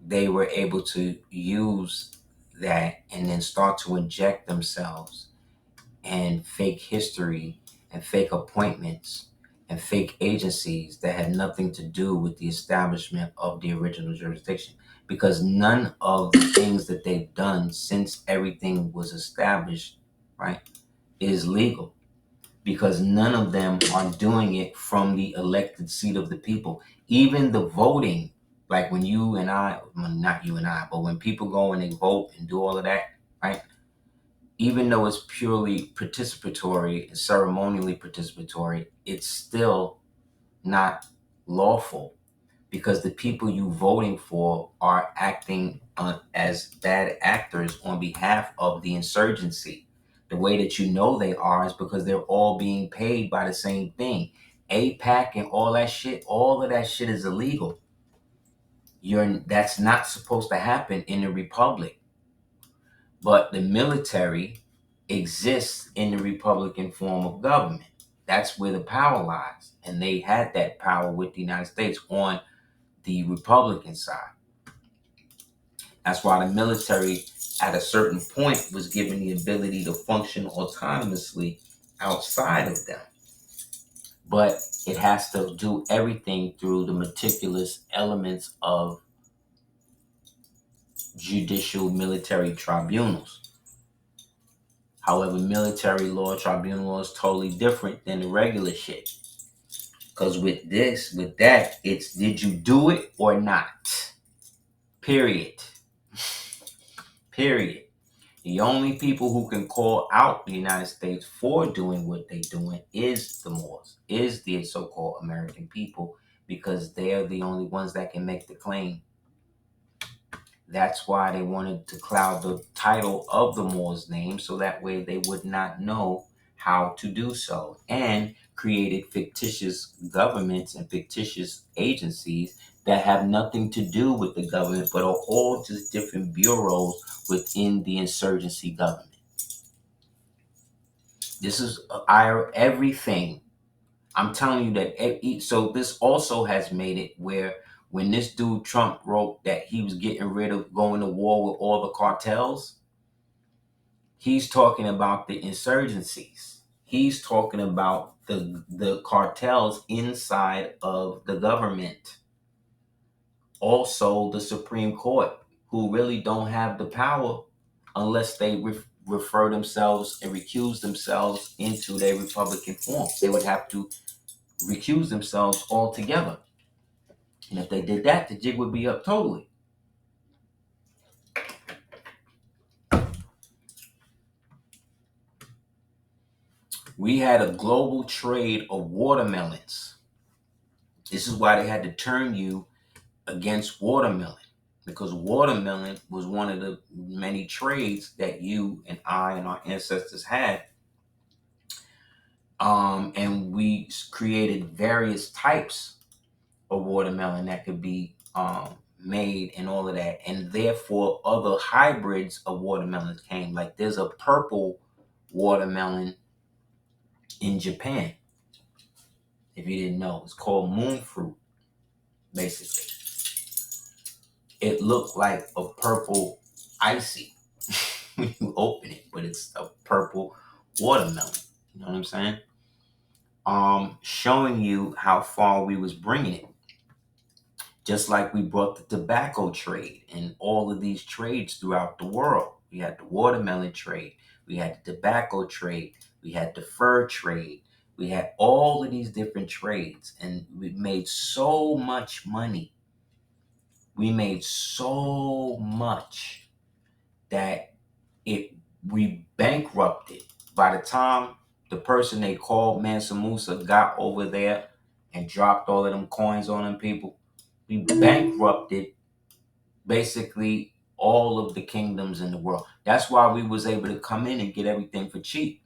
they were able to use that and then start to inject themselves and fake history and fake appointments and fake agencies that had nothing to do with the establishment of the original jurisdiction. Because none of the things that they've done since everything was established, right, is legal. Because none of them are doing it from the elected seat of the people. Even the voting, like when you and I, well, not you and I, but when people go and they vote and do all of that, right? Even though it's purely participatory and ceremonially participatory, it's still not lawful because the people you voting for are acting as bad actors on behalf of the insurgency. The way that you know they are is because they're all being paid by the same thing. APAC and all of that shit is illegal. That's not supposed to happen in a republic. But the military exists in the Republican form of government. That's where the power lies. And they had that power with the United States on the Republican side. That's why the military, at a certain point, was given the ability to function autonomously outside of them. But it has to do everything through the meticulous elements of judicial military tribunals. However, military law tribunal law is totally different than the regular shit. Because with that, it's did you do it or not? Period. Period. The only people who can call out the United States for doing what they're doing is the Moors, is the so-called American people, because they're the only ones that can make the claim. That's why they wanted to cloud the title of the Moors' name so that way they would not know how to do so, and created fictitious governments and fictitious agencies that have nothing to do with the government but are all just different bureaus within the insurgency government. This is everything. I'm telling you that. So this also has made it where when this dude Trump wrote that he was getting rid of going to war with all the cartels, he's talking about the insurgencies. He's talking about the cartels inside of the government. Also, the Supreme Court, who really don't have the power unless they refer themselves and recuse themselves into their Republican form. They would have to recuse themselves altogether. And if they did that, the jig would be up totally. We had a global trade of watermelons. This is why they had to turn you against watermelon, because watermelon was one of the many trades that you and I and our ancestors had. And we created various types of watermelon that could be made and all of that. And therefore, other hybrids of watermelons came. Like there's a purple watermelon in Japan. If you didn't know, it's called moon fruit. basically. It looked like a purple icy when you open it, but it's a purple watermelon. You know what I'm saying? Showing you how far we was bringing it. Just like we brought the tobacco trade and all of these trades throughout the world. We had the watermelon trade, we had the tobacco trade, we had the fur trade, we had all of these different trades, and we made so much money. We made so much that it we bankrupted. By the time the person they called Mansa Musa got over there and dropped all of them coins on them people, we bankrupted basically all of the kingdoms in the world. That's why we was able to come in and get everything for cheap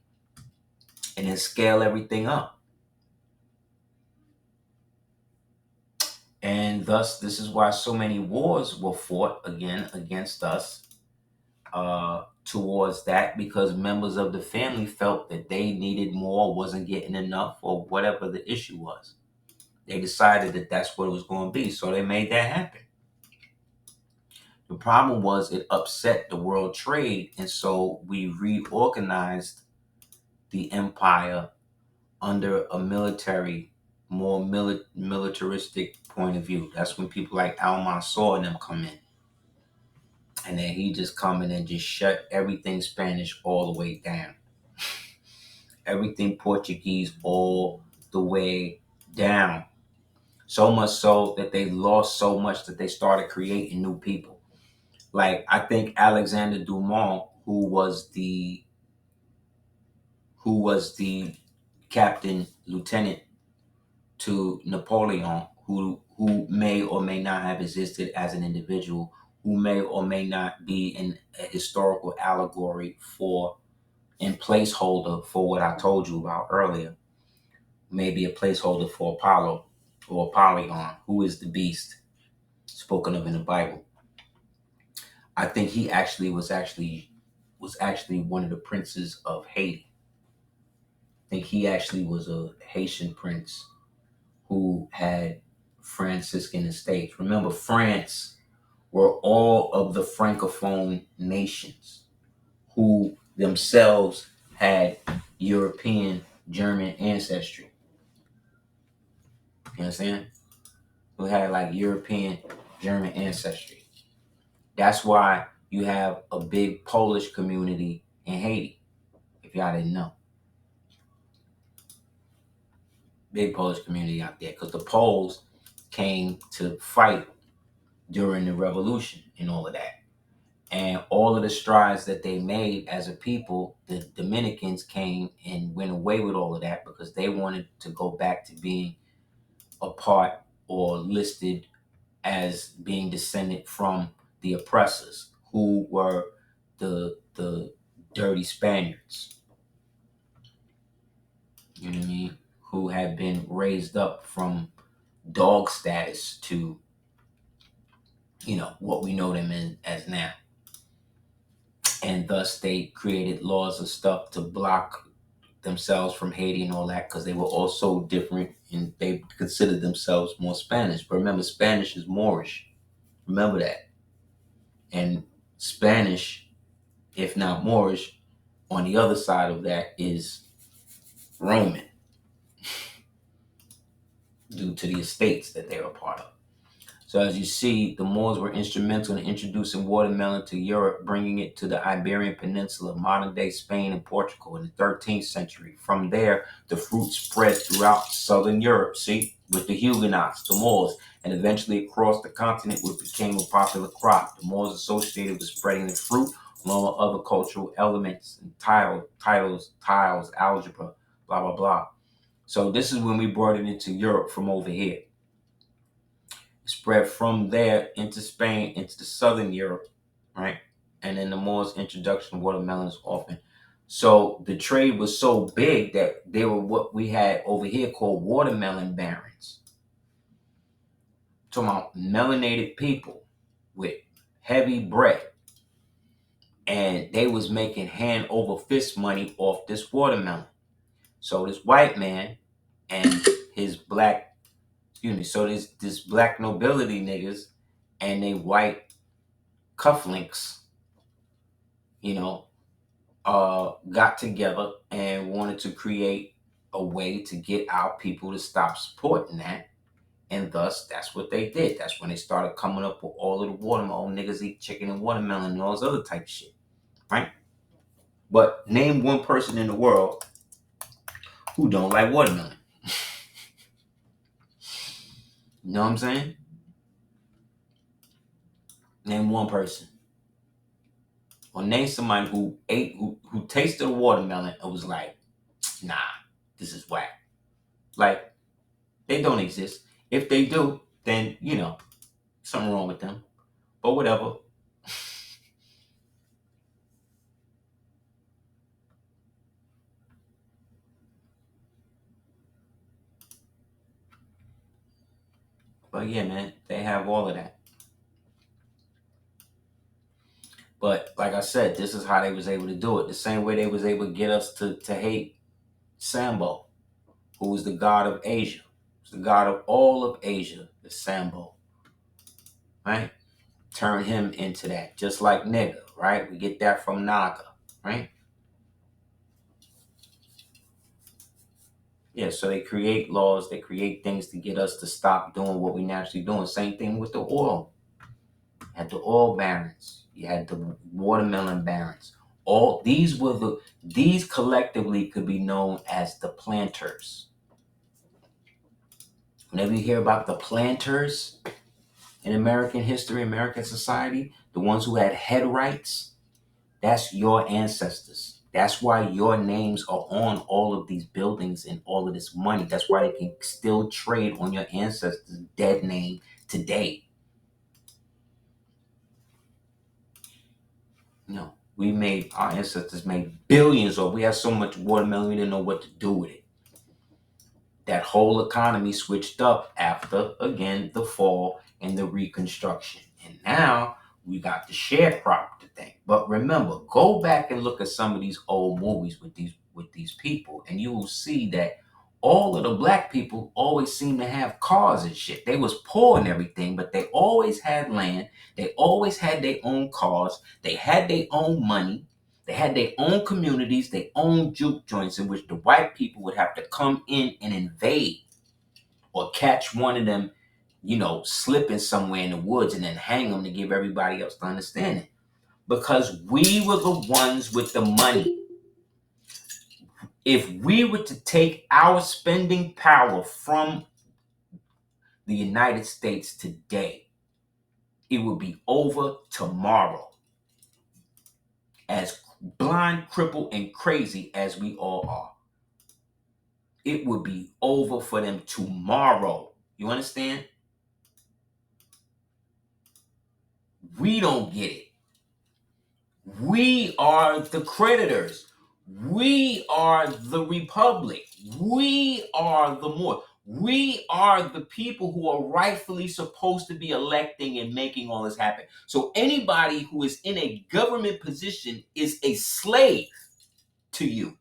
and then scale everything up. And thus, this is why so many wars were fought again against us towards that, because members of the family felt that they needed more, wasn't getting enough, or whatever the issue was. They decided that that's what it was going to be, so they made that happen. The problem was it upset the world trade, and so we reorganized the empire under a military, more militaristic point of view. That's when people like Al-Mansur and them come in. And then he just come in and just shut everything Spanish all the way down. Everything Portuguese all the way down. So much so that they lost so much that they started creating new people. Like, I think Alexander Dumas, who was the captain lieutenant to Napoleon, who may or may not have existed as an individual, who may or may not be a historical allegory for and placeholder for what I told you about earlier. Maybe a placeholder for Apollo or Apollyon, who is the beast spoken of in the Bible. I think he was actually one of the princes of Haiti. I think he actually was a Haitian prince who had Franciscan estates. Remember, France were all of the Francophone nations who themselves had European German ancestry. You understand? Who had like European German ancestry. That's why you have a big Polish community in Haiti, if y'all didn't know. Big Polish community out there, because the Poles came to fight during the revolution and all of that. And all of the strides that they made as a people, the Dominicans came and went away with all of that because they wanted to go back to being a part or listed as being descendant from the oppressors, who were the dirty Spaniards. You know what I mean? Who had been raised up from dog status to, what we know them as now. And thus they created laws and stuff to block themselves from Haiti and all that, because they were all so different and they considered themselves more Spanish. But remember, Spanish is Moorish. Remember that. And Spanish, if not Moorish, on the other side of that is Roman, due to the estates that they were part of. So as you see, the Moors were instrumental in introducing watermelon to Europe, bringing it to the Iberian Peninsula, modern-day Spain and Portugal in the 13th century. From there, the fruit spread throughout southern Europe, with the Huguenots, the Moors, and eventually across the continent, which became a popular crop. The Moors associated with spreading the fruit, along with other cultural elements and tiles, algebra, blah, blah, blah. So this is when we brought it into Europe from over here. Spread from there into Spain, into the southern Europe, right? And then the Moors' introduction of watermelons often. So the trade was so big that they were what we had over here called watermelon barons. Talking about melanated people with heavy bread. And they was making hand over fist money off this watermelon. So this white man and his black Excuse me. So this black nobility niggas and they white cufflinks, you know, got together and wanted to create a way to get our people to stop supporting that. And thus, that's what they did. That's when they started coming up with all of the watermelon. Niggas eat chicken and watermelon and all this other type of shit, right? But name one person in the world who don't like watermelon. You know what I'm saying? Name one person. Or name somebody who tasted a watermelon and was like, nah, this is whack. Like, they don't exist. If they do, then, something wrong with them. But whatever. But yeah, man, they have all of that. But like I said, this is how they was able to do it. The same way they was able to get us to hate Sambo, who was the god of Asia. The god of all of Asia, the Sambo. Right? Turn him into that. Just like nigga, right? We get that from Naga, right? Yeah, so they create laws, they create things to get us to stop doing what we naturally doing. Same thing with the oil. You had the oil barons, you had the watermelon barons. All these collectively could be known as the planters. Whenever you hear about the planters in American history, American society, the ones who had head rights, that's your ancestors. That's why your names are on all of these buildings and all of this money. That's why they can still trade on your ancestors' dead name today. Our ancestors made billions, or we had so much watermelon we didn't know what to do with it. That whole economy switched up after, again, the fall and the reconstruction. And now we got the sharecropper thing. But remember, go back and look at some of these old movies with these people, and you will see that all of the black people always seem to have cars and shit. They was poor and everything, but they always had land. They always had their own cars. They had their own money. They had their own communities, their own juke joints in which the white people would have to come in and invade or catch one of them, slipping somewhere in the woods and then hang them to give everybody else to understand it. Because we were the ones with the money. If we were to take our spending power from the United States today, it would be over tomorrow. As blind, crippled, and crazy as we all are, it would be over for them tomorrow. You understand? We don't get it. We are the creditors. We are the republic. We are the more. We are the people who are rightfully supposed to be electing and making all this happen. So anybody who is in a government position is a slave to you.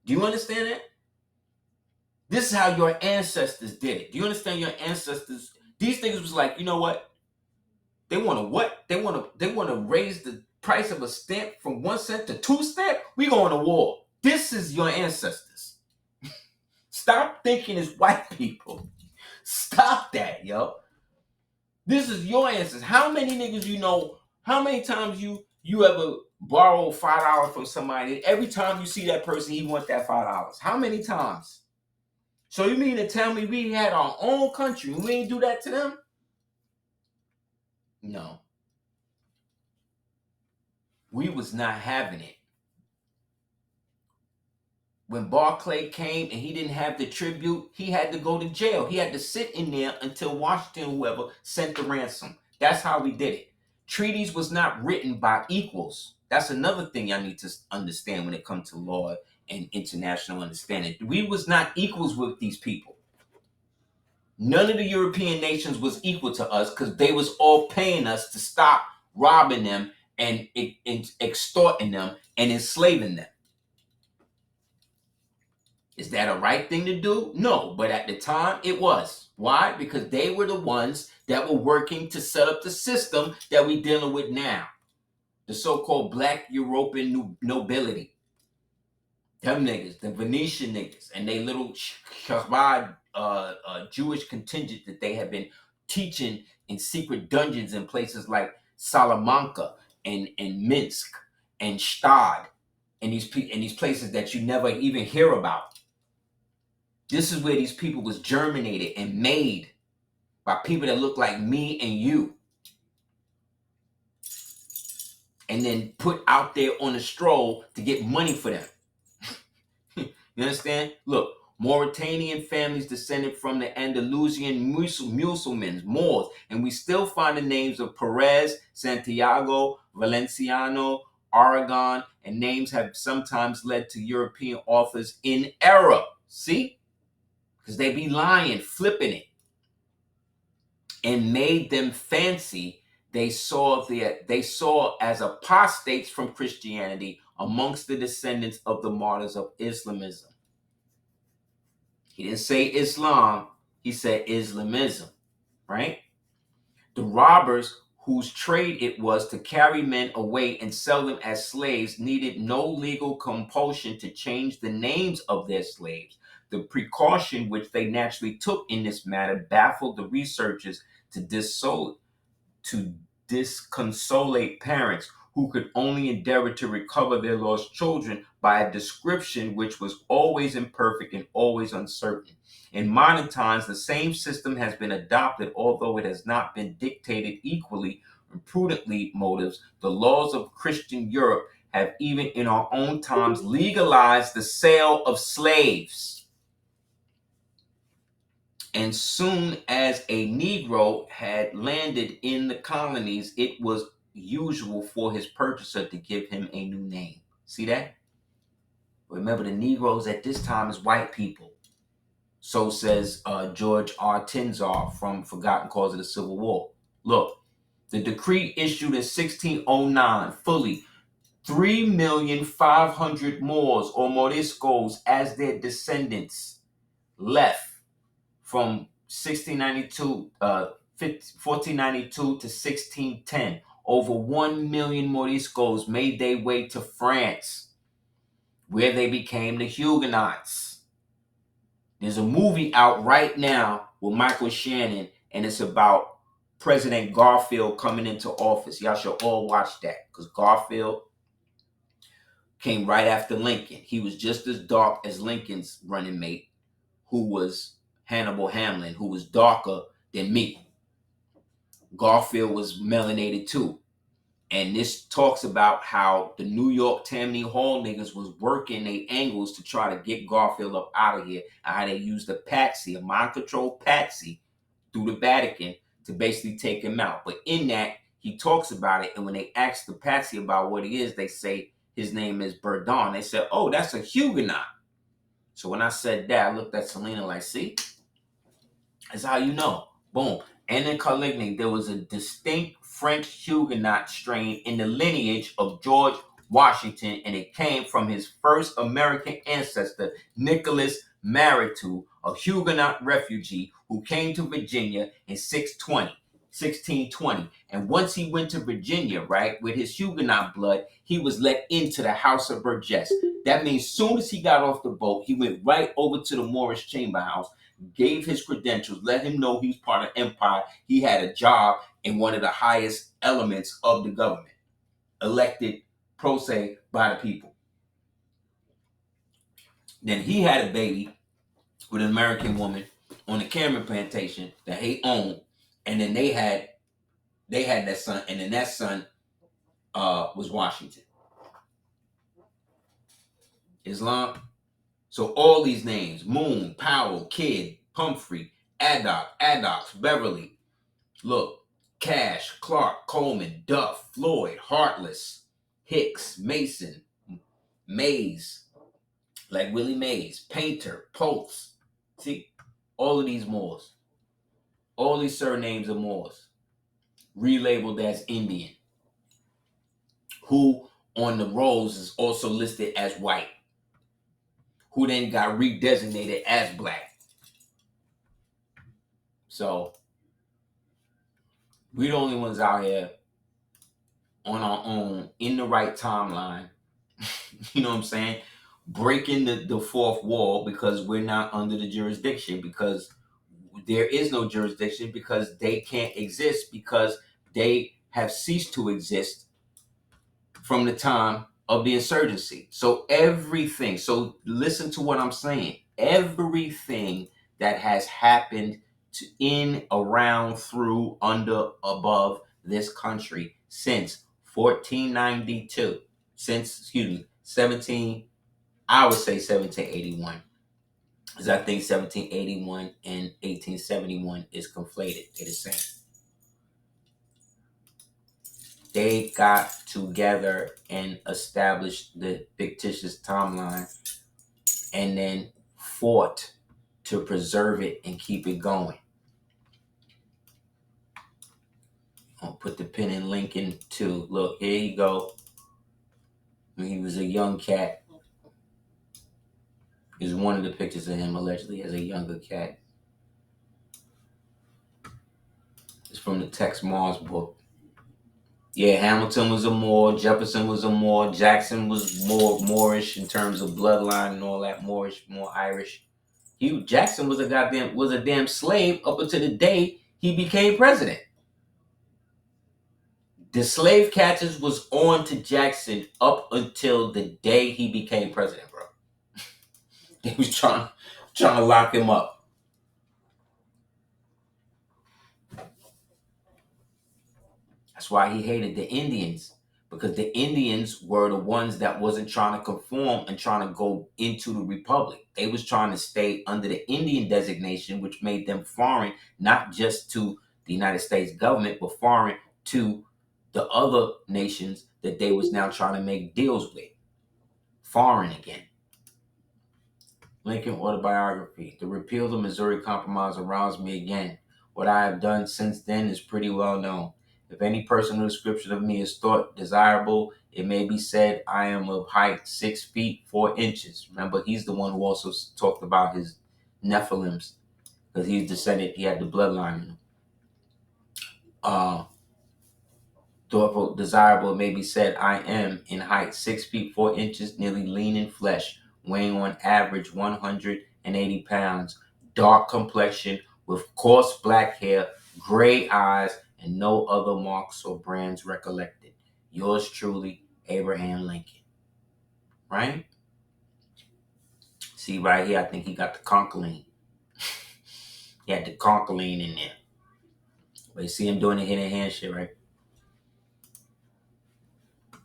Do you understand that? This is how your ancestors did it. Do you understand your ancestors? These things was like, you know what? They want to what? They want to raise the price of a stamp from 1 cent to 2 cents. We going to war. This is your ancestors. Stop thinking it's white people. Stop that, yo. This is your ancestors. How many niggas you know? How many times you ever borrow $5 from somebody? Every time you see that person, he want that $5. How many times? So you mean to tell me we had our own country and we ain't do that to them? No. We was not having it. When Barclay came and he didn't have the tribute, he had to go to jail. He had to sit in there until Washington, whoever, sent the ransom. That's how we did it. Treaties was not written by equals. That's another thing y'all need to understand when it comes to law and international understanding. We was not equals with these people. None of the European nations was equal to us because they was all paying us to stop robbing them and extorting them and enslaving them. Is that a right thing to do? No, but at the time it was. Why? Because they were the ones that were working to set up the system that we're dealing with now. The so-called black European nobility. Them niggas, the Venetian niggas, and they little Chabad Jewish contingent that they have been teaching in secret dungeons in places like Salamanca and Minsk and Stad and these places that you never even hear about. This is where these people was germinated and made by people that look like me and you, and then put out there on a stroll to get money for them. You understand? Look, Mauritanian families descended from the Andalusian Musulmans, Moors, and we still find the names of Perez, Santiago, Valenciano, Aragon, and names have sometimes led to European authors in error. See? Because they be lying, flipping it, and made them fancy. They saw as apostates from Christianity amongst the descendants of the martyrs of Islamism. He didn't say Islam, he said Islamism, right? The robbers whose trade it was to carry men away and sell them as slaves needed no legal compulsion to change the names of their slaves. The precaution which they naturally took in this matter baffled the researchers to disconsolate parents who could only endeavor to recover their lost children by a description which was always imperfect and always uncertain. In modern times, the same system has been adopted, although it has not been dictated equally and prudently motives. The laws of Christian Europe have even in our own times legalized the sale of slaves. And soon as a Negro had landed in the colonies, it was usual for his purchaser to give him a new name. See that? Remember, the Negroes at this time is white people. So says George R. Tinzar from Forgotten Cause of the Civil War. Look, the decree issued in 1609 fully 3,500,000 Moors or Moriscos as their descendants left from 1492 to 1610. Over 1 million Moriscos made their way to France, where they became the Huguenots. There's a movie out right now with Michael Shannon, and it's about President Garfield coming into office. Y'all should all watch that, because Garfield came right after Lincoln. He was just as dark as Lincoln's running mate, who was Hannibal Hamlin, who was darker than me. Garfield was melanated too. And this talks about how the New York Tammany Hall niggas was working their angles to try to get Garfield up out of here, and how they used a patsy, a mind control patsy, through the Vatican to basically take him out. But in that, he talks about it, and when they ask the patsy about what he is, they say his name is Burdon. They said, oh, that's a Huguenot. So when I said that, I looked at Selena like, see? That's how you know. Boom. And in Coligny, there was a distinct French Huguenot strain in the lineage of George Washington, and it came from his first American ancestor, Nicholas Maritou, a Huguenot refugee who came to Virginia in 1620. And once he went to Virginia, right, with his Huguenot blood, he was let into the House of Burgess. That means soon as he got off the boat, he went right over to the Moorish Chamber House, gave his credentials, let him know he's part of empire. He had a job in one of the highest elements of the government, elected pro se by the people. Then he had a baby with an American woman on a Cameron plantation that he owned, and then they had that son, and then that son was Washington. Islam. So all these names: Moon, Powell, Kidd, Pumphrey, Addox, Beverly. Look, Cash, Clark, Coleman, Duff, Floyd, Heartless, Hicks, Mason, Mays, like Willie Mays, Painter, Pulse. See, all of these Moors, all these surnames are Moors, relabeled as Indian, who on the rolls is also listed as white. who then got redesignated as black. So we the only ones out here on our own in the right timeline. You know what I'm saying? Breaking the fourth wall because we're not under the jurisdiction, because there is no jurisdiction, because they can't exist, because they have ceased to exist from the time of the insurgency. So everything, so listen to what I'm saying. Everything that has happened to, in, around, through, under, above this country since 1492, since, 1781, because I think 1781 and 1871 is conflated. They're the same. They got together and established the fictitious timeline and then fought to preserve it and keep it going. I'll put the pin in Lincoln too. Look, here you go. When he was a young cat. Here's one of the pictures of him allegedly as a younger cat. It's from the Tex Mars book. Yeah, Hamilton was a Moor, Jefferson was a Moor, Jackson was more Moorish in terms of bloodline and all that, Moorish, more Irish. Jackson was a damn slave up until the day he became president. The slave catchers was on to Jackson up until the day he became president, bro. They was trying to lock him up. That's why he hated the Indians, because the Indians were the ones that wasn't trying to conform and trying to go into the republic. They was trying to stay under the Indian designation, which made them foreign, not just to the United States government, but foreign to the other nations that they was now trying to make deals with. Foreign again. Lincoln autobiography. The repeal of the Missouri Compromise aroused me again. What I have done since then is pretty well known. If any personal description of me is thought desirable, it may be said I am of height 6 feet 4 inches. Remember, he's the one who also talked about his Nephilims, because he's descended, he had the bloodline in him. Thoughtful, desirable, it may be said I am in height 6 feet 4 inches, nearly lean in flesh, weighing on average 180 pounds, dark complexion with coarse black hair, gray eyes, and no other marks or brands recollected. Yours truly, Abraham Lincoln. Right? See right here, I think he got the concholine. He had the concholine in there. But you see him doing the hidden hand shit, right?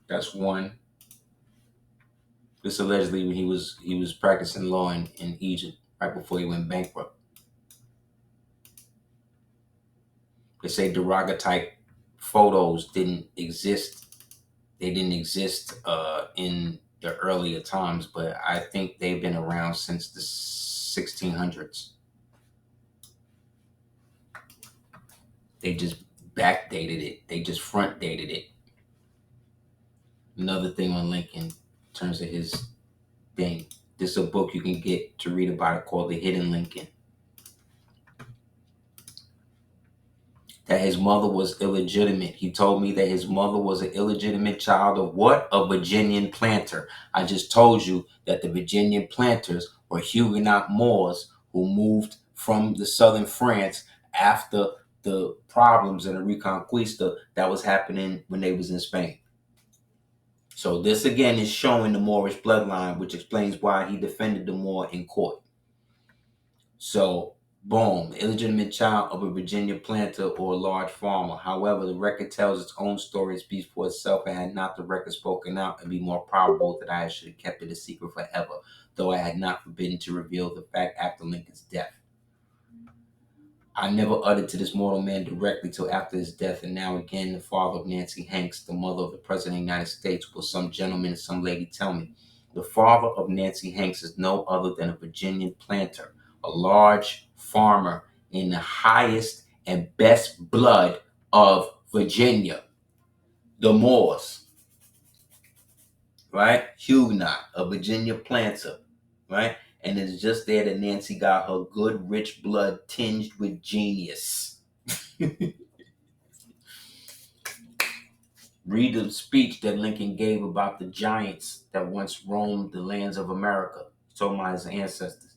That's one. This allegedly when he was practicing law in Egypt right before he went bankrupt. They say derogatory photos didn't exist. They didn't exist in the earlier times, but I think they've been around since the 1600s. They just backdated it. They just front dated it. Another thing on Lincoln in terms of his thing. This is a book you can get to read about it called The Hidden Lincoln. That his mother was illegitimate. He told me that his mother was an illegitimate child of what? A Virginian planter. I just told you that the Virginian planters were Huguenot Moors who moved from the southern France after the problems and the Reconquista that was happening when they was in Spain. So this again is showing the Moorish bloodline, which explains why he defended the Moor in court. So boom, illegitimate child of a Virginia planter or a large farmer. However, the record tells its own story and speaks for itself, and had not the record spoken out, it'd be more probable that I should have kept it a secret forever, though I had not forbidden to reveal the fact after Lincoln's death. I never uttered to this mortal man directly till after his death, and now again the father of Nancy Hanks, the mother of the President of the United States, will some gentleman and some lady tell me. The father of Nancy Hanks is no other than a Virginian planter, a large farmer in the highest and best blood of Virginia, the Moors, right? Huguenot, a Virginia planter. right? And it's just there that Nancy got her good, rich blood tinged with genius. Read the speech that Lincoln gave about the giants that once roamed the lands of America. He told about his ancestors.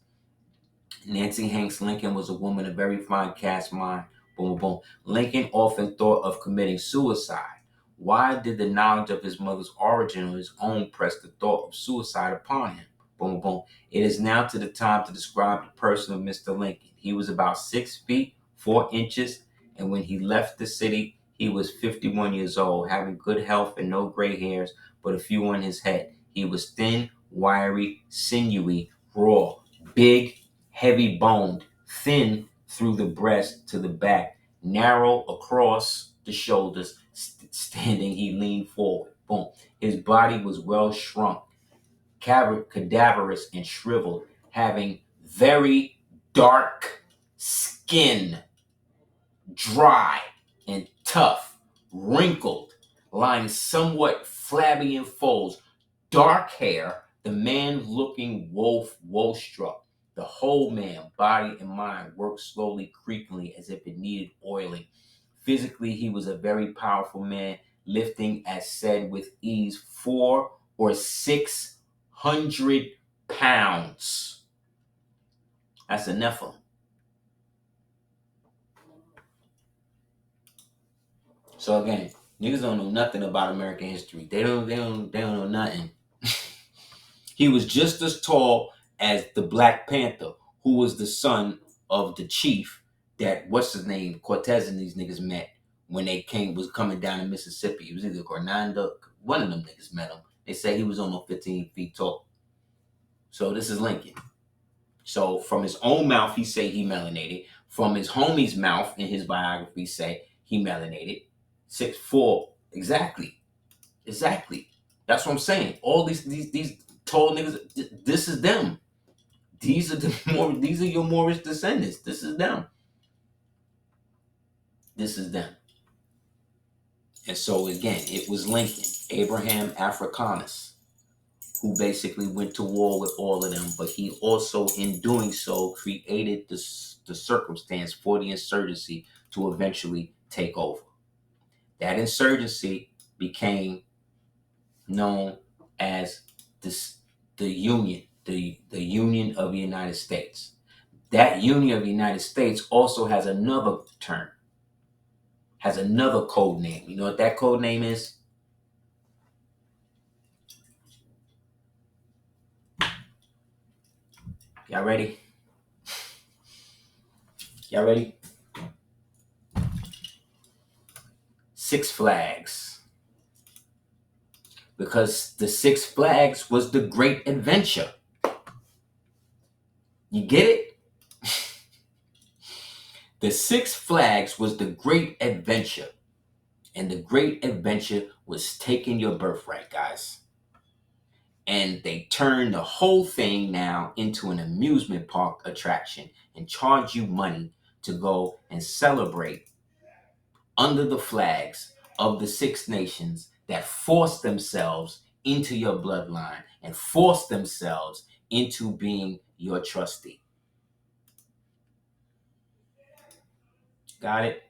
Nancy Hanks Lincoln was a woman of very fine cast mind. Boom, boom. Lincoln often thought of committing suicide. Why did the knowledge of his mother's origin or his own press the thought of suicide upon him? Boom, boom. It is now to the time to describe the person of Mr. Lincoln. He was about 6 feet 4 inches, and when he left the city, he was 51 years old, having good health and no gray hairs, but a few on his head. He was thin, wiry, sinewy, raw, big, heavy boned, thin through the breast to the back, narrow across the shoulders. Standing, he leaned forward. Boom. His body was well shrunk, cadaverous and shriveled, having very dark skin, dry and tough, wrinkled, lying somewhat flabby in folds, dark hair, the man looking woe-struck. The whole man, body and mind, worked slowly, creakingly, as if it needed oiling. Physically, he was a very powerful man, lifting, as said, with ease, 400 or 600 pounds. That's a Nephilim. So again, niggas don't know nothing about American history. They don't know nothing. He was just as tall as the Black Panther, who was the son of the chief that what's his name Cortez and these niggas met when they was coming down in Mississippi. It was either Cornando, one of them niggas met him. They say he was almost 15 feet tall. So this is Lincoln. So from his own mouth, he say he melanated. From his homie's mouth in his biography, say he melanated. 6'4", exactly. That's what I'm saying. All these tall niggas, this is them. These are your Moorish descendants. This is them. And so again, it was Lincoln, Abraham Africanus, who basically went to war with all of them, but he also, in doing so, created the circumstance for the insurgency to eventually take over. That insurgency became known as the Union, the Union of the United States. That Union of the United States also has another term, has another code name. You know what that code name is? Y'all ready? Y'all ready? Six Flags. Because the Six Flags was the great adventure. You get it? The Six Flags was the great adventure. And the great adventure was taking your birthright, guys. And they turned the whole thing now into an amusement park attraction and charge you money to go and celebrate under the flags of the Six Nations that forced themselves into your bloodline and forced themselves into being your trustee. Got it?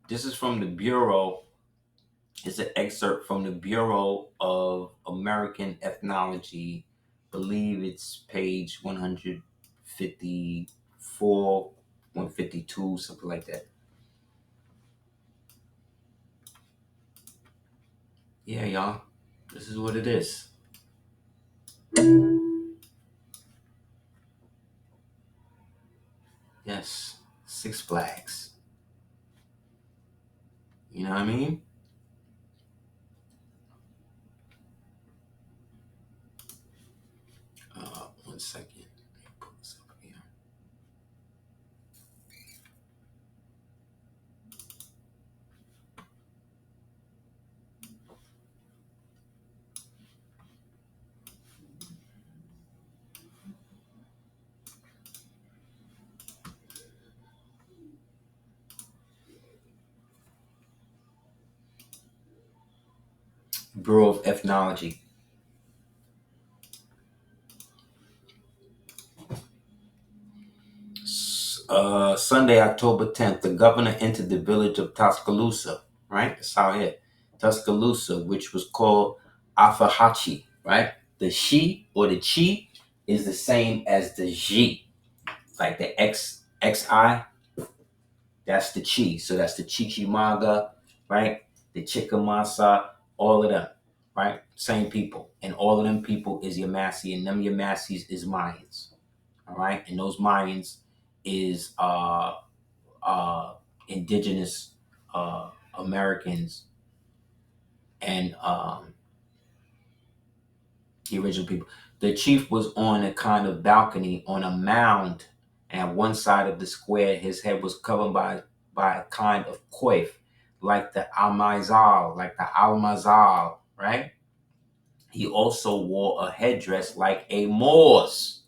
This is from the Bureau. It's an excerpt from the Bureau of American Ethnology. Believe it's page 154, 152, something like that. Yeah, y'all. This is what it is. Yes, Six Flags. You know what I mean? One second. Let me pull this up here. Bureau of Ethnology. Sunday, October 10th, the governor entered the village of Tuscaloosa, right? It's out here. Tuscaloosa, which was called Afahachi, right? The she or the chi is the same as the ji, like the XI, that's the chi. So that's the Chichimaga, right? The Chickamasa, all of them, right? Same people. And all of them people is Yamasi, and them Yamasis is Mayans, all right? And those Mayans is uh, indigenous Americans and the original people. The chief was on a kind of balcony on a mound, and at one side of the square, his head was covered by a kind of coif, like the almazal, right? He also wore a headdress like a Moor's,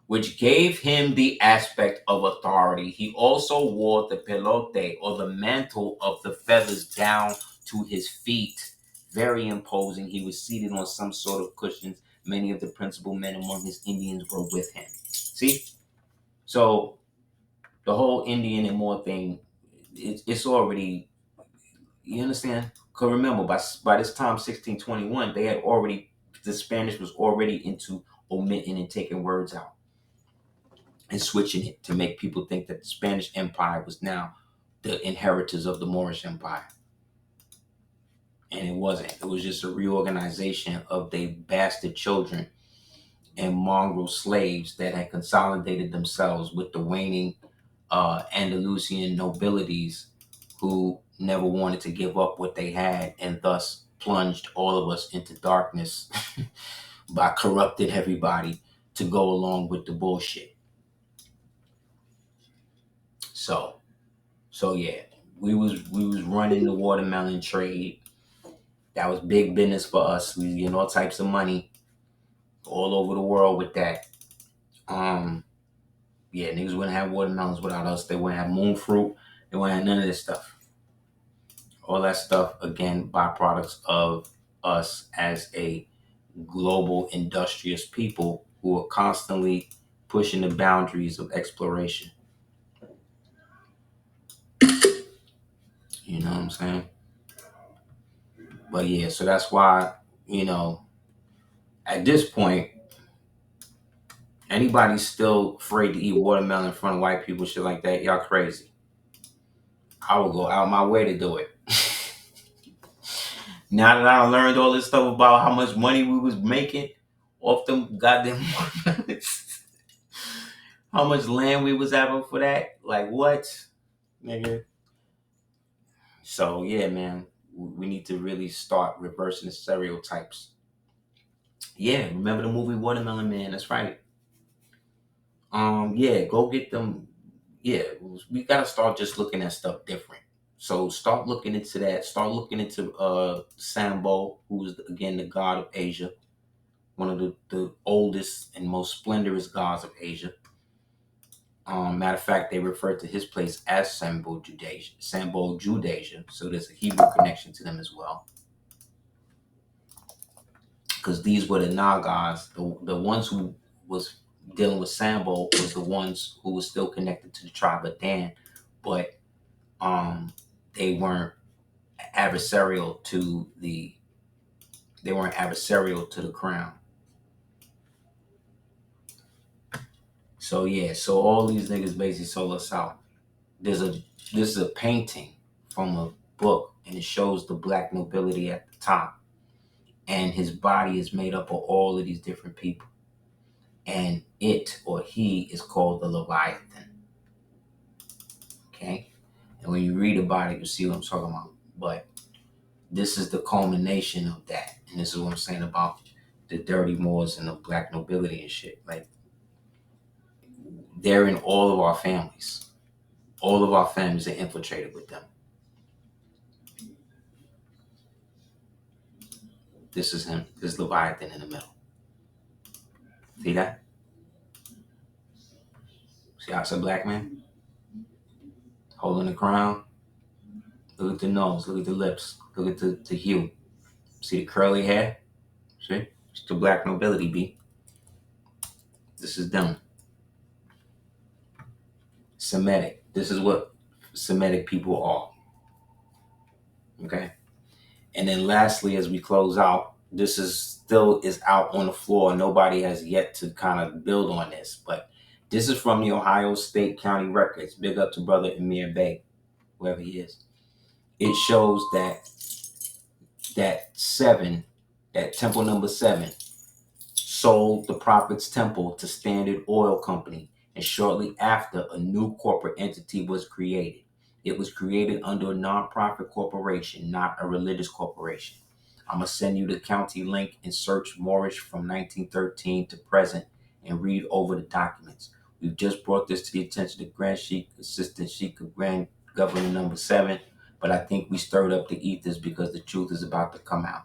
which gave him the aspect of authority. He also wore the pelote, or the mantle of the feathers, down to his feet. Very imposing. He was seated on some sort of cushions. Many of the principal men among his Indians were with him. See? So the whole Indian and Moor thing, it's already, you understand? Because remember, by this time, 1621, the Spanish was already into omitting and taking words out and switching it to make people think that the Spanish Empire was now the inheritors of the Moorish Empire. And it wasn't. It was just a reorganization of the bastard children and mongrel slaves that had consolidated themselves with the waning Andalusian nobilities who never wanted to give up what they had, and thus plunged all of us into darkness by corrupting everybody to go along with the bullshit. So So yeah, we was running the watermelon trade. That was big business for us. We was getting all types of money all over the world with that. Um, yeah, niggas wouldn't have watermelons without us. They wouldn't have moon fruit. They wouldn't have none of this stuff. All that stuff, again, byproducts of us as a global industrious people who are constantly pushing the boundaries of exploration. You know what I'm saying? But yeah, so that's why, you know, at this point, anybody still afraid to eat watermelon in front of white people, shit like that, y'all crazy. I will go out my way to do it. Now that I learned all this stuff about how much money we was making off them goddamn watermelons, how much land we was having for that, like what, nigga? So yeah, man, we need to really start reversing the stereotypes. Yeah, remember the movie Watermelon Man? That's right. Yeah, go get them. Yeah, we gotta start just looking at stuff different. So start looking into that. Start looking into Sambo, who's again the god of Asia, one of the oldest and most splendorous gods of Asia. Matter of fact, they refer to his place as Sambo Judasia. Sambo Judasia. So there's a Hebrew connection to them as well, because these were the Nagas, the ones who was dealing with Sambo was the ones who was still connected to the tribe of Dan, but they weren't adversarial to the crown. So yeah, so all these niggas basically sold us out. There's a this is a painting from a book, and it shows the black nobility at the top, and his body is made up of all of these different people, and it or he is called the Leviathan. Okay, and when you read about it, you see what I'm talking about. But this is the culmination of that, and this is what I'm saying about the dirty Moors and the black nobility and shit. Like, they're in all of our families. All of our families are infiltrated with them. This is him. This is Leviathan in the middle. See that? See how it's a black man holding the crown? Look at the nose. Look at the lips. Look at the hue. See the curly hair? See? It's the black nobility, B. This is them. Semitic. This is what Semitic people are. Okay. And then lastly, as we close out, this is still is out on the floor. Nobody has yet to kind of build on this, but this is from the Ohio State County Records. Big up to brother Amir Bey, whoever he is. It shows that temple number 7, sold the Prophet's Temple to Standard Oil Company, and shortly after, a new corporate entity was created. It was created under a nonprofit corporation, not a religious corporation. I'm going to send you the county link and search Moorish from 1913 to present and read over the documents. We've just brought this to the attention of Grand Sheikh, Assistant Sheikh of Grand Governor number 7, but I think we stirred up the ethers because the truth is about to come out,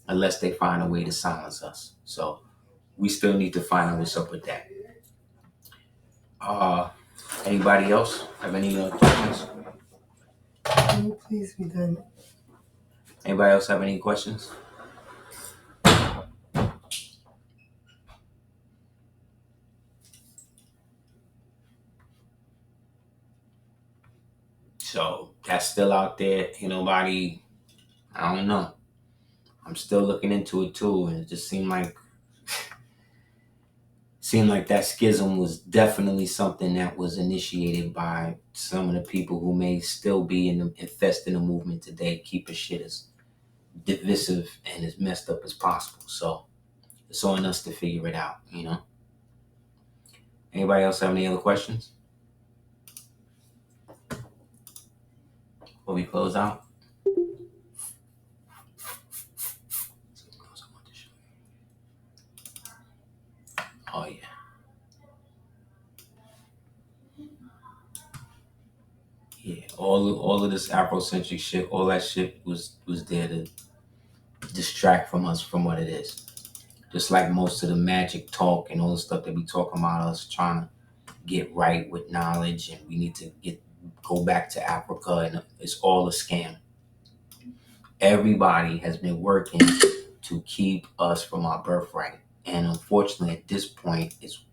unless they find a way to silence us. So we still need to find out what's up with that. Anybody else have any questions? Please be done. Anybody else have any questions? So that's still out there. Ain't nobody, I don't know. I'm still looking into it too, and it just seemed like that schism was definitely something that was initiated by some of the people who may still be infesting the movement today, keeping shit as divisive and as messed up as possible. So it's on us to figure it out, you know. Anybody else have any other questions before we close out? Oh yeah. Yeah, all of this Afrocentric shit, all that shit was there to distract from us from what it is. Just like most of the magic talk and all the stuff that we talk about, us trying to get right with knowledge, and we need to go back to Africa, and it's all a scam. Everybody has been working to keep us from our birthright, and unfortunately, at this point, it's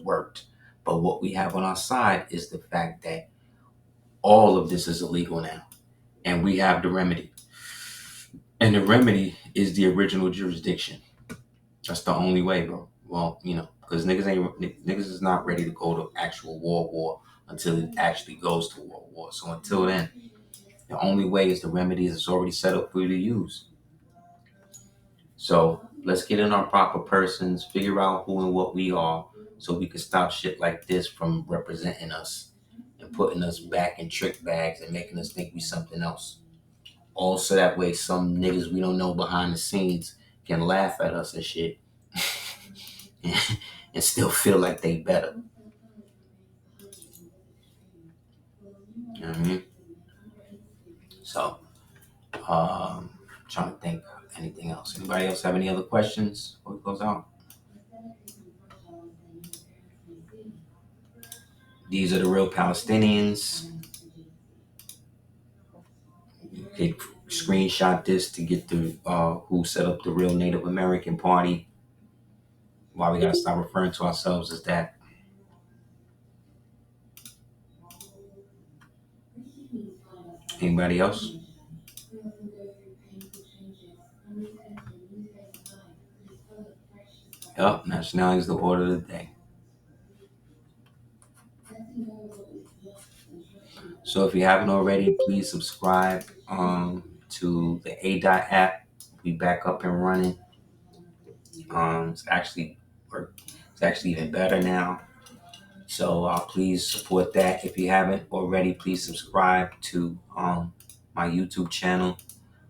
worked. But what we have on our side is the fact that all of this is illegal now, and we have the remedy. And the remedy is the original jurisdiction. That's the only way, bro. Well, you know, because niggas is not ready to go to actual war until it actually goes to war. So until then, the only way is the remedy is already set up for you to use. So let's get in our proper persons, figure out who and what we are, so we can stop shit like this from representing us and putting us back in trick bags and making us think we something else. Also, that way, some niggas we don't know behind the scenes can laugh at us and shit and still feel like they better. You know what I mean? So, trying to think of anything else. Anybody else have any other questions before we close out? These are the real Palestinians. You could screenshot this to get the who set up the real Native American Party. Why we gotta stop referring to ourselves as that. Anybody else? Yep, nationality is the order of the day. So if you haven't already, please subscribe to the ADOT app. We back up and running. It's actually even better now. So please support that. If you haven't already, please subscribe to my YouTube channel.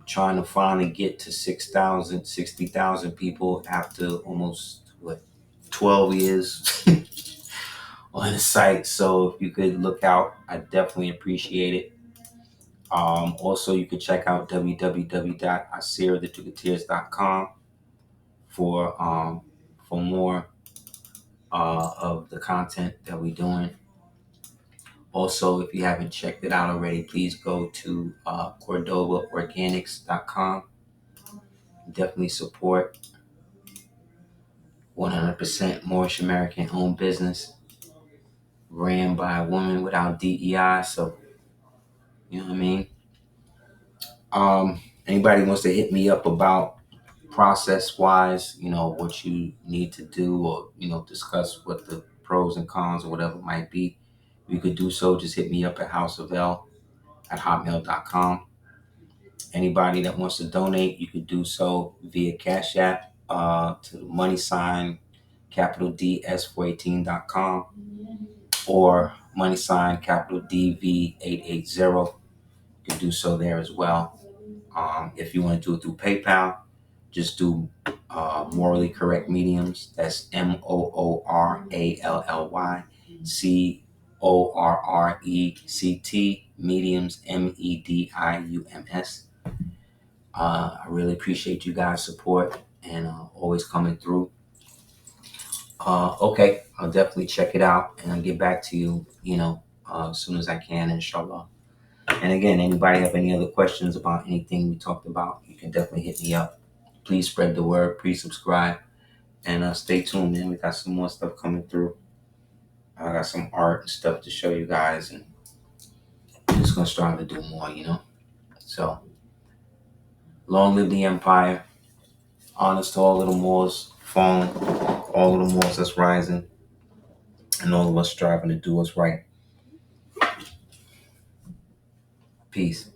I'm trying to finally get to 60,000 people after almost 12 years on the site. So if you could look out, I definitely appreciate it. Also, you can check out www.aseertheducateers.com for more of the content that we're doing. Also, if you haven't checked it out already, please go to CordobaOrganics.com. Definitely support 100% Moorish American owned business ran by a woman without DEI. So, you know what I mean? Anybody wants to hit me up about process wise, what you need to do, or, discuss what the pros and cons or whatever might be, you could do so. Just hit me up at houseofl@hotmail.com. Anybody that wants to donate, you could do so via Cash App to the money sign capital DS418.com or money sign capital DV880. You can do so there as well. If you want to do it through PayPal, just do morally correct mediums. That's MOORALLYCORRECT mediums, MEDIUMS. I really appreciate you guys' support and always coming through. Okay, I'll definitely check it out and I'll get back to you, as soon as I can, inshallah. And again, anybody have any other questions about anything we talked about, you can definitely hit me up. Please spread the word, please subscribe, and stay tuned, man. We got some more stuff coming through. I got some art and stuff to show you guys, and I'm just gonna strive to do more. So, long live the empire. Honest to all of the Moors, phone, all of the Moors that's rising, and all of us striving to do what's right. Peace.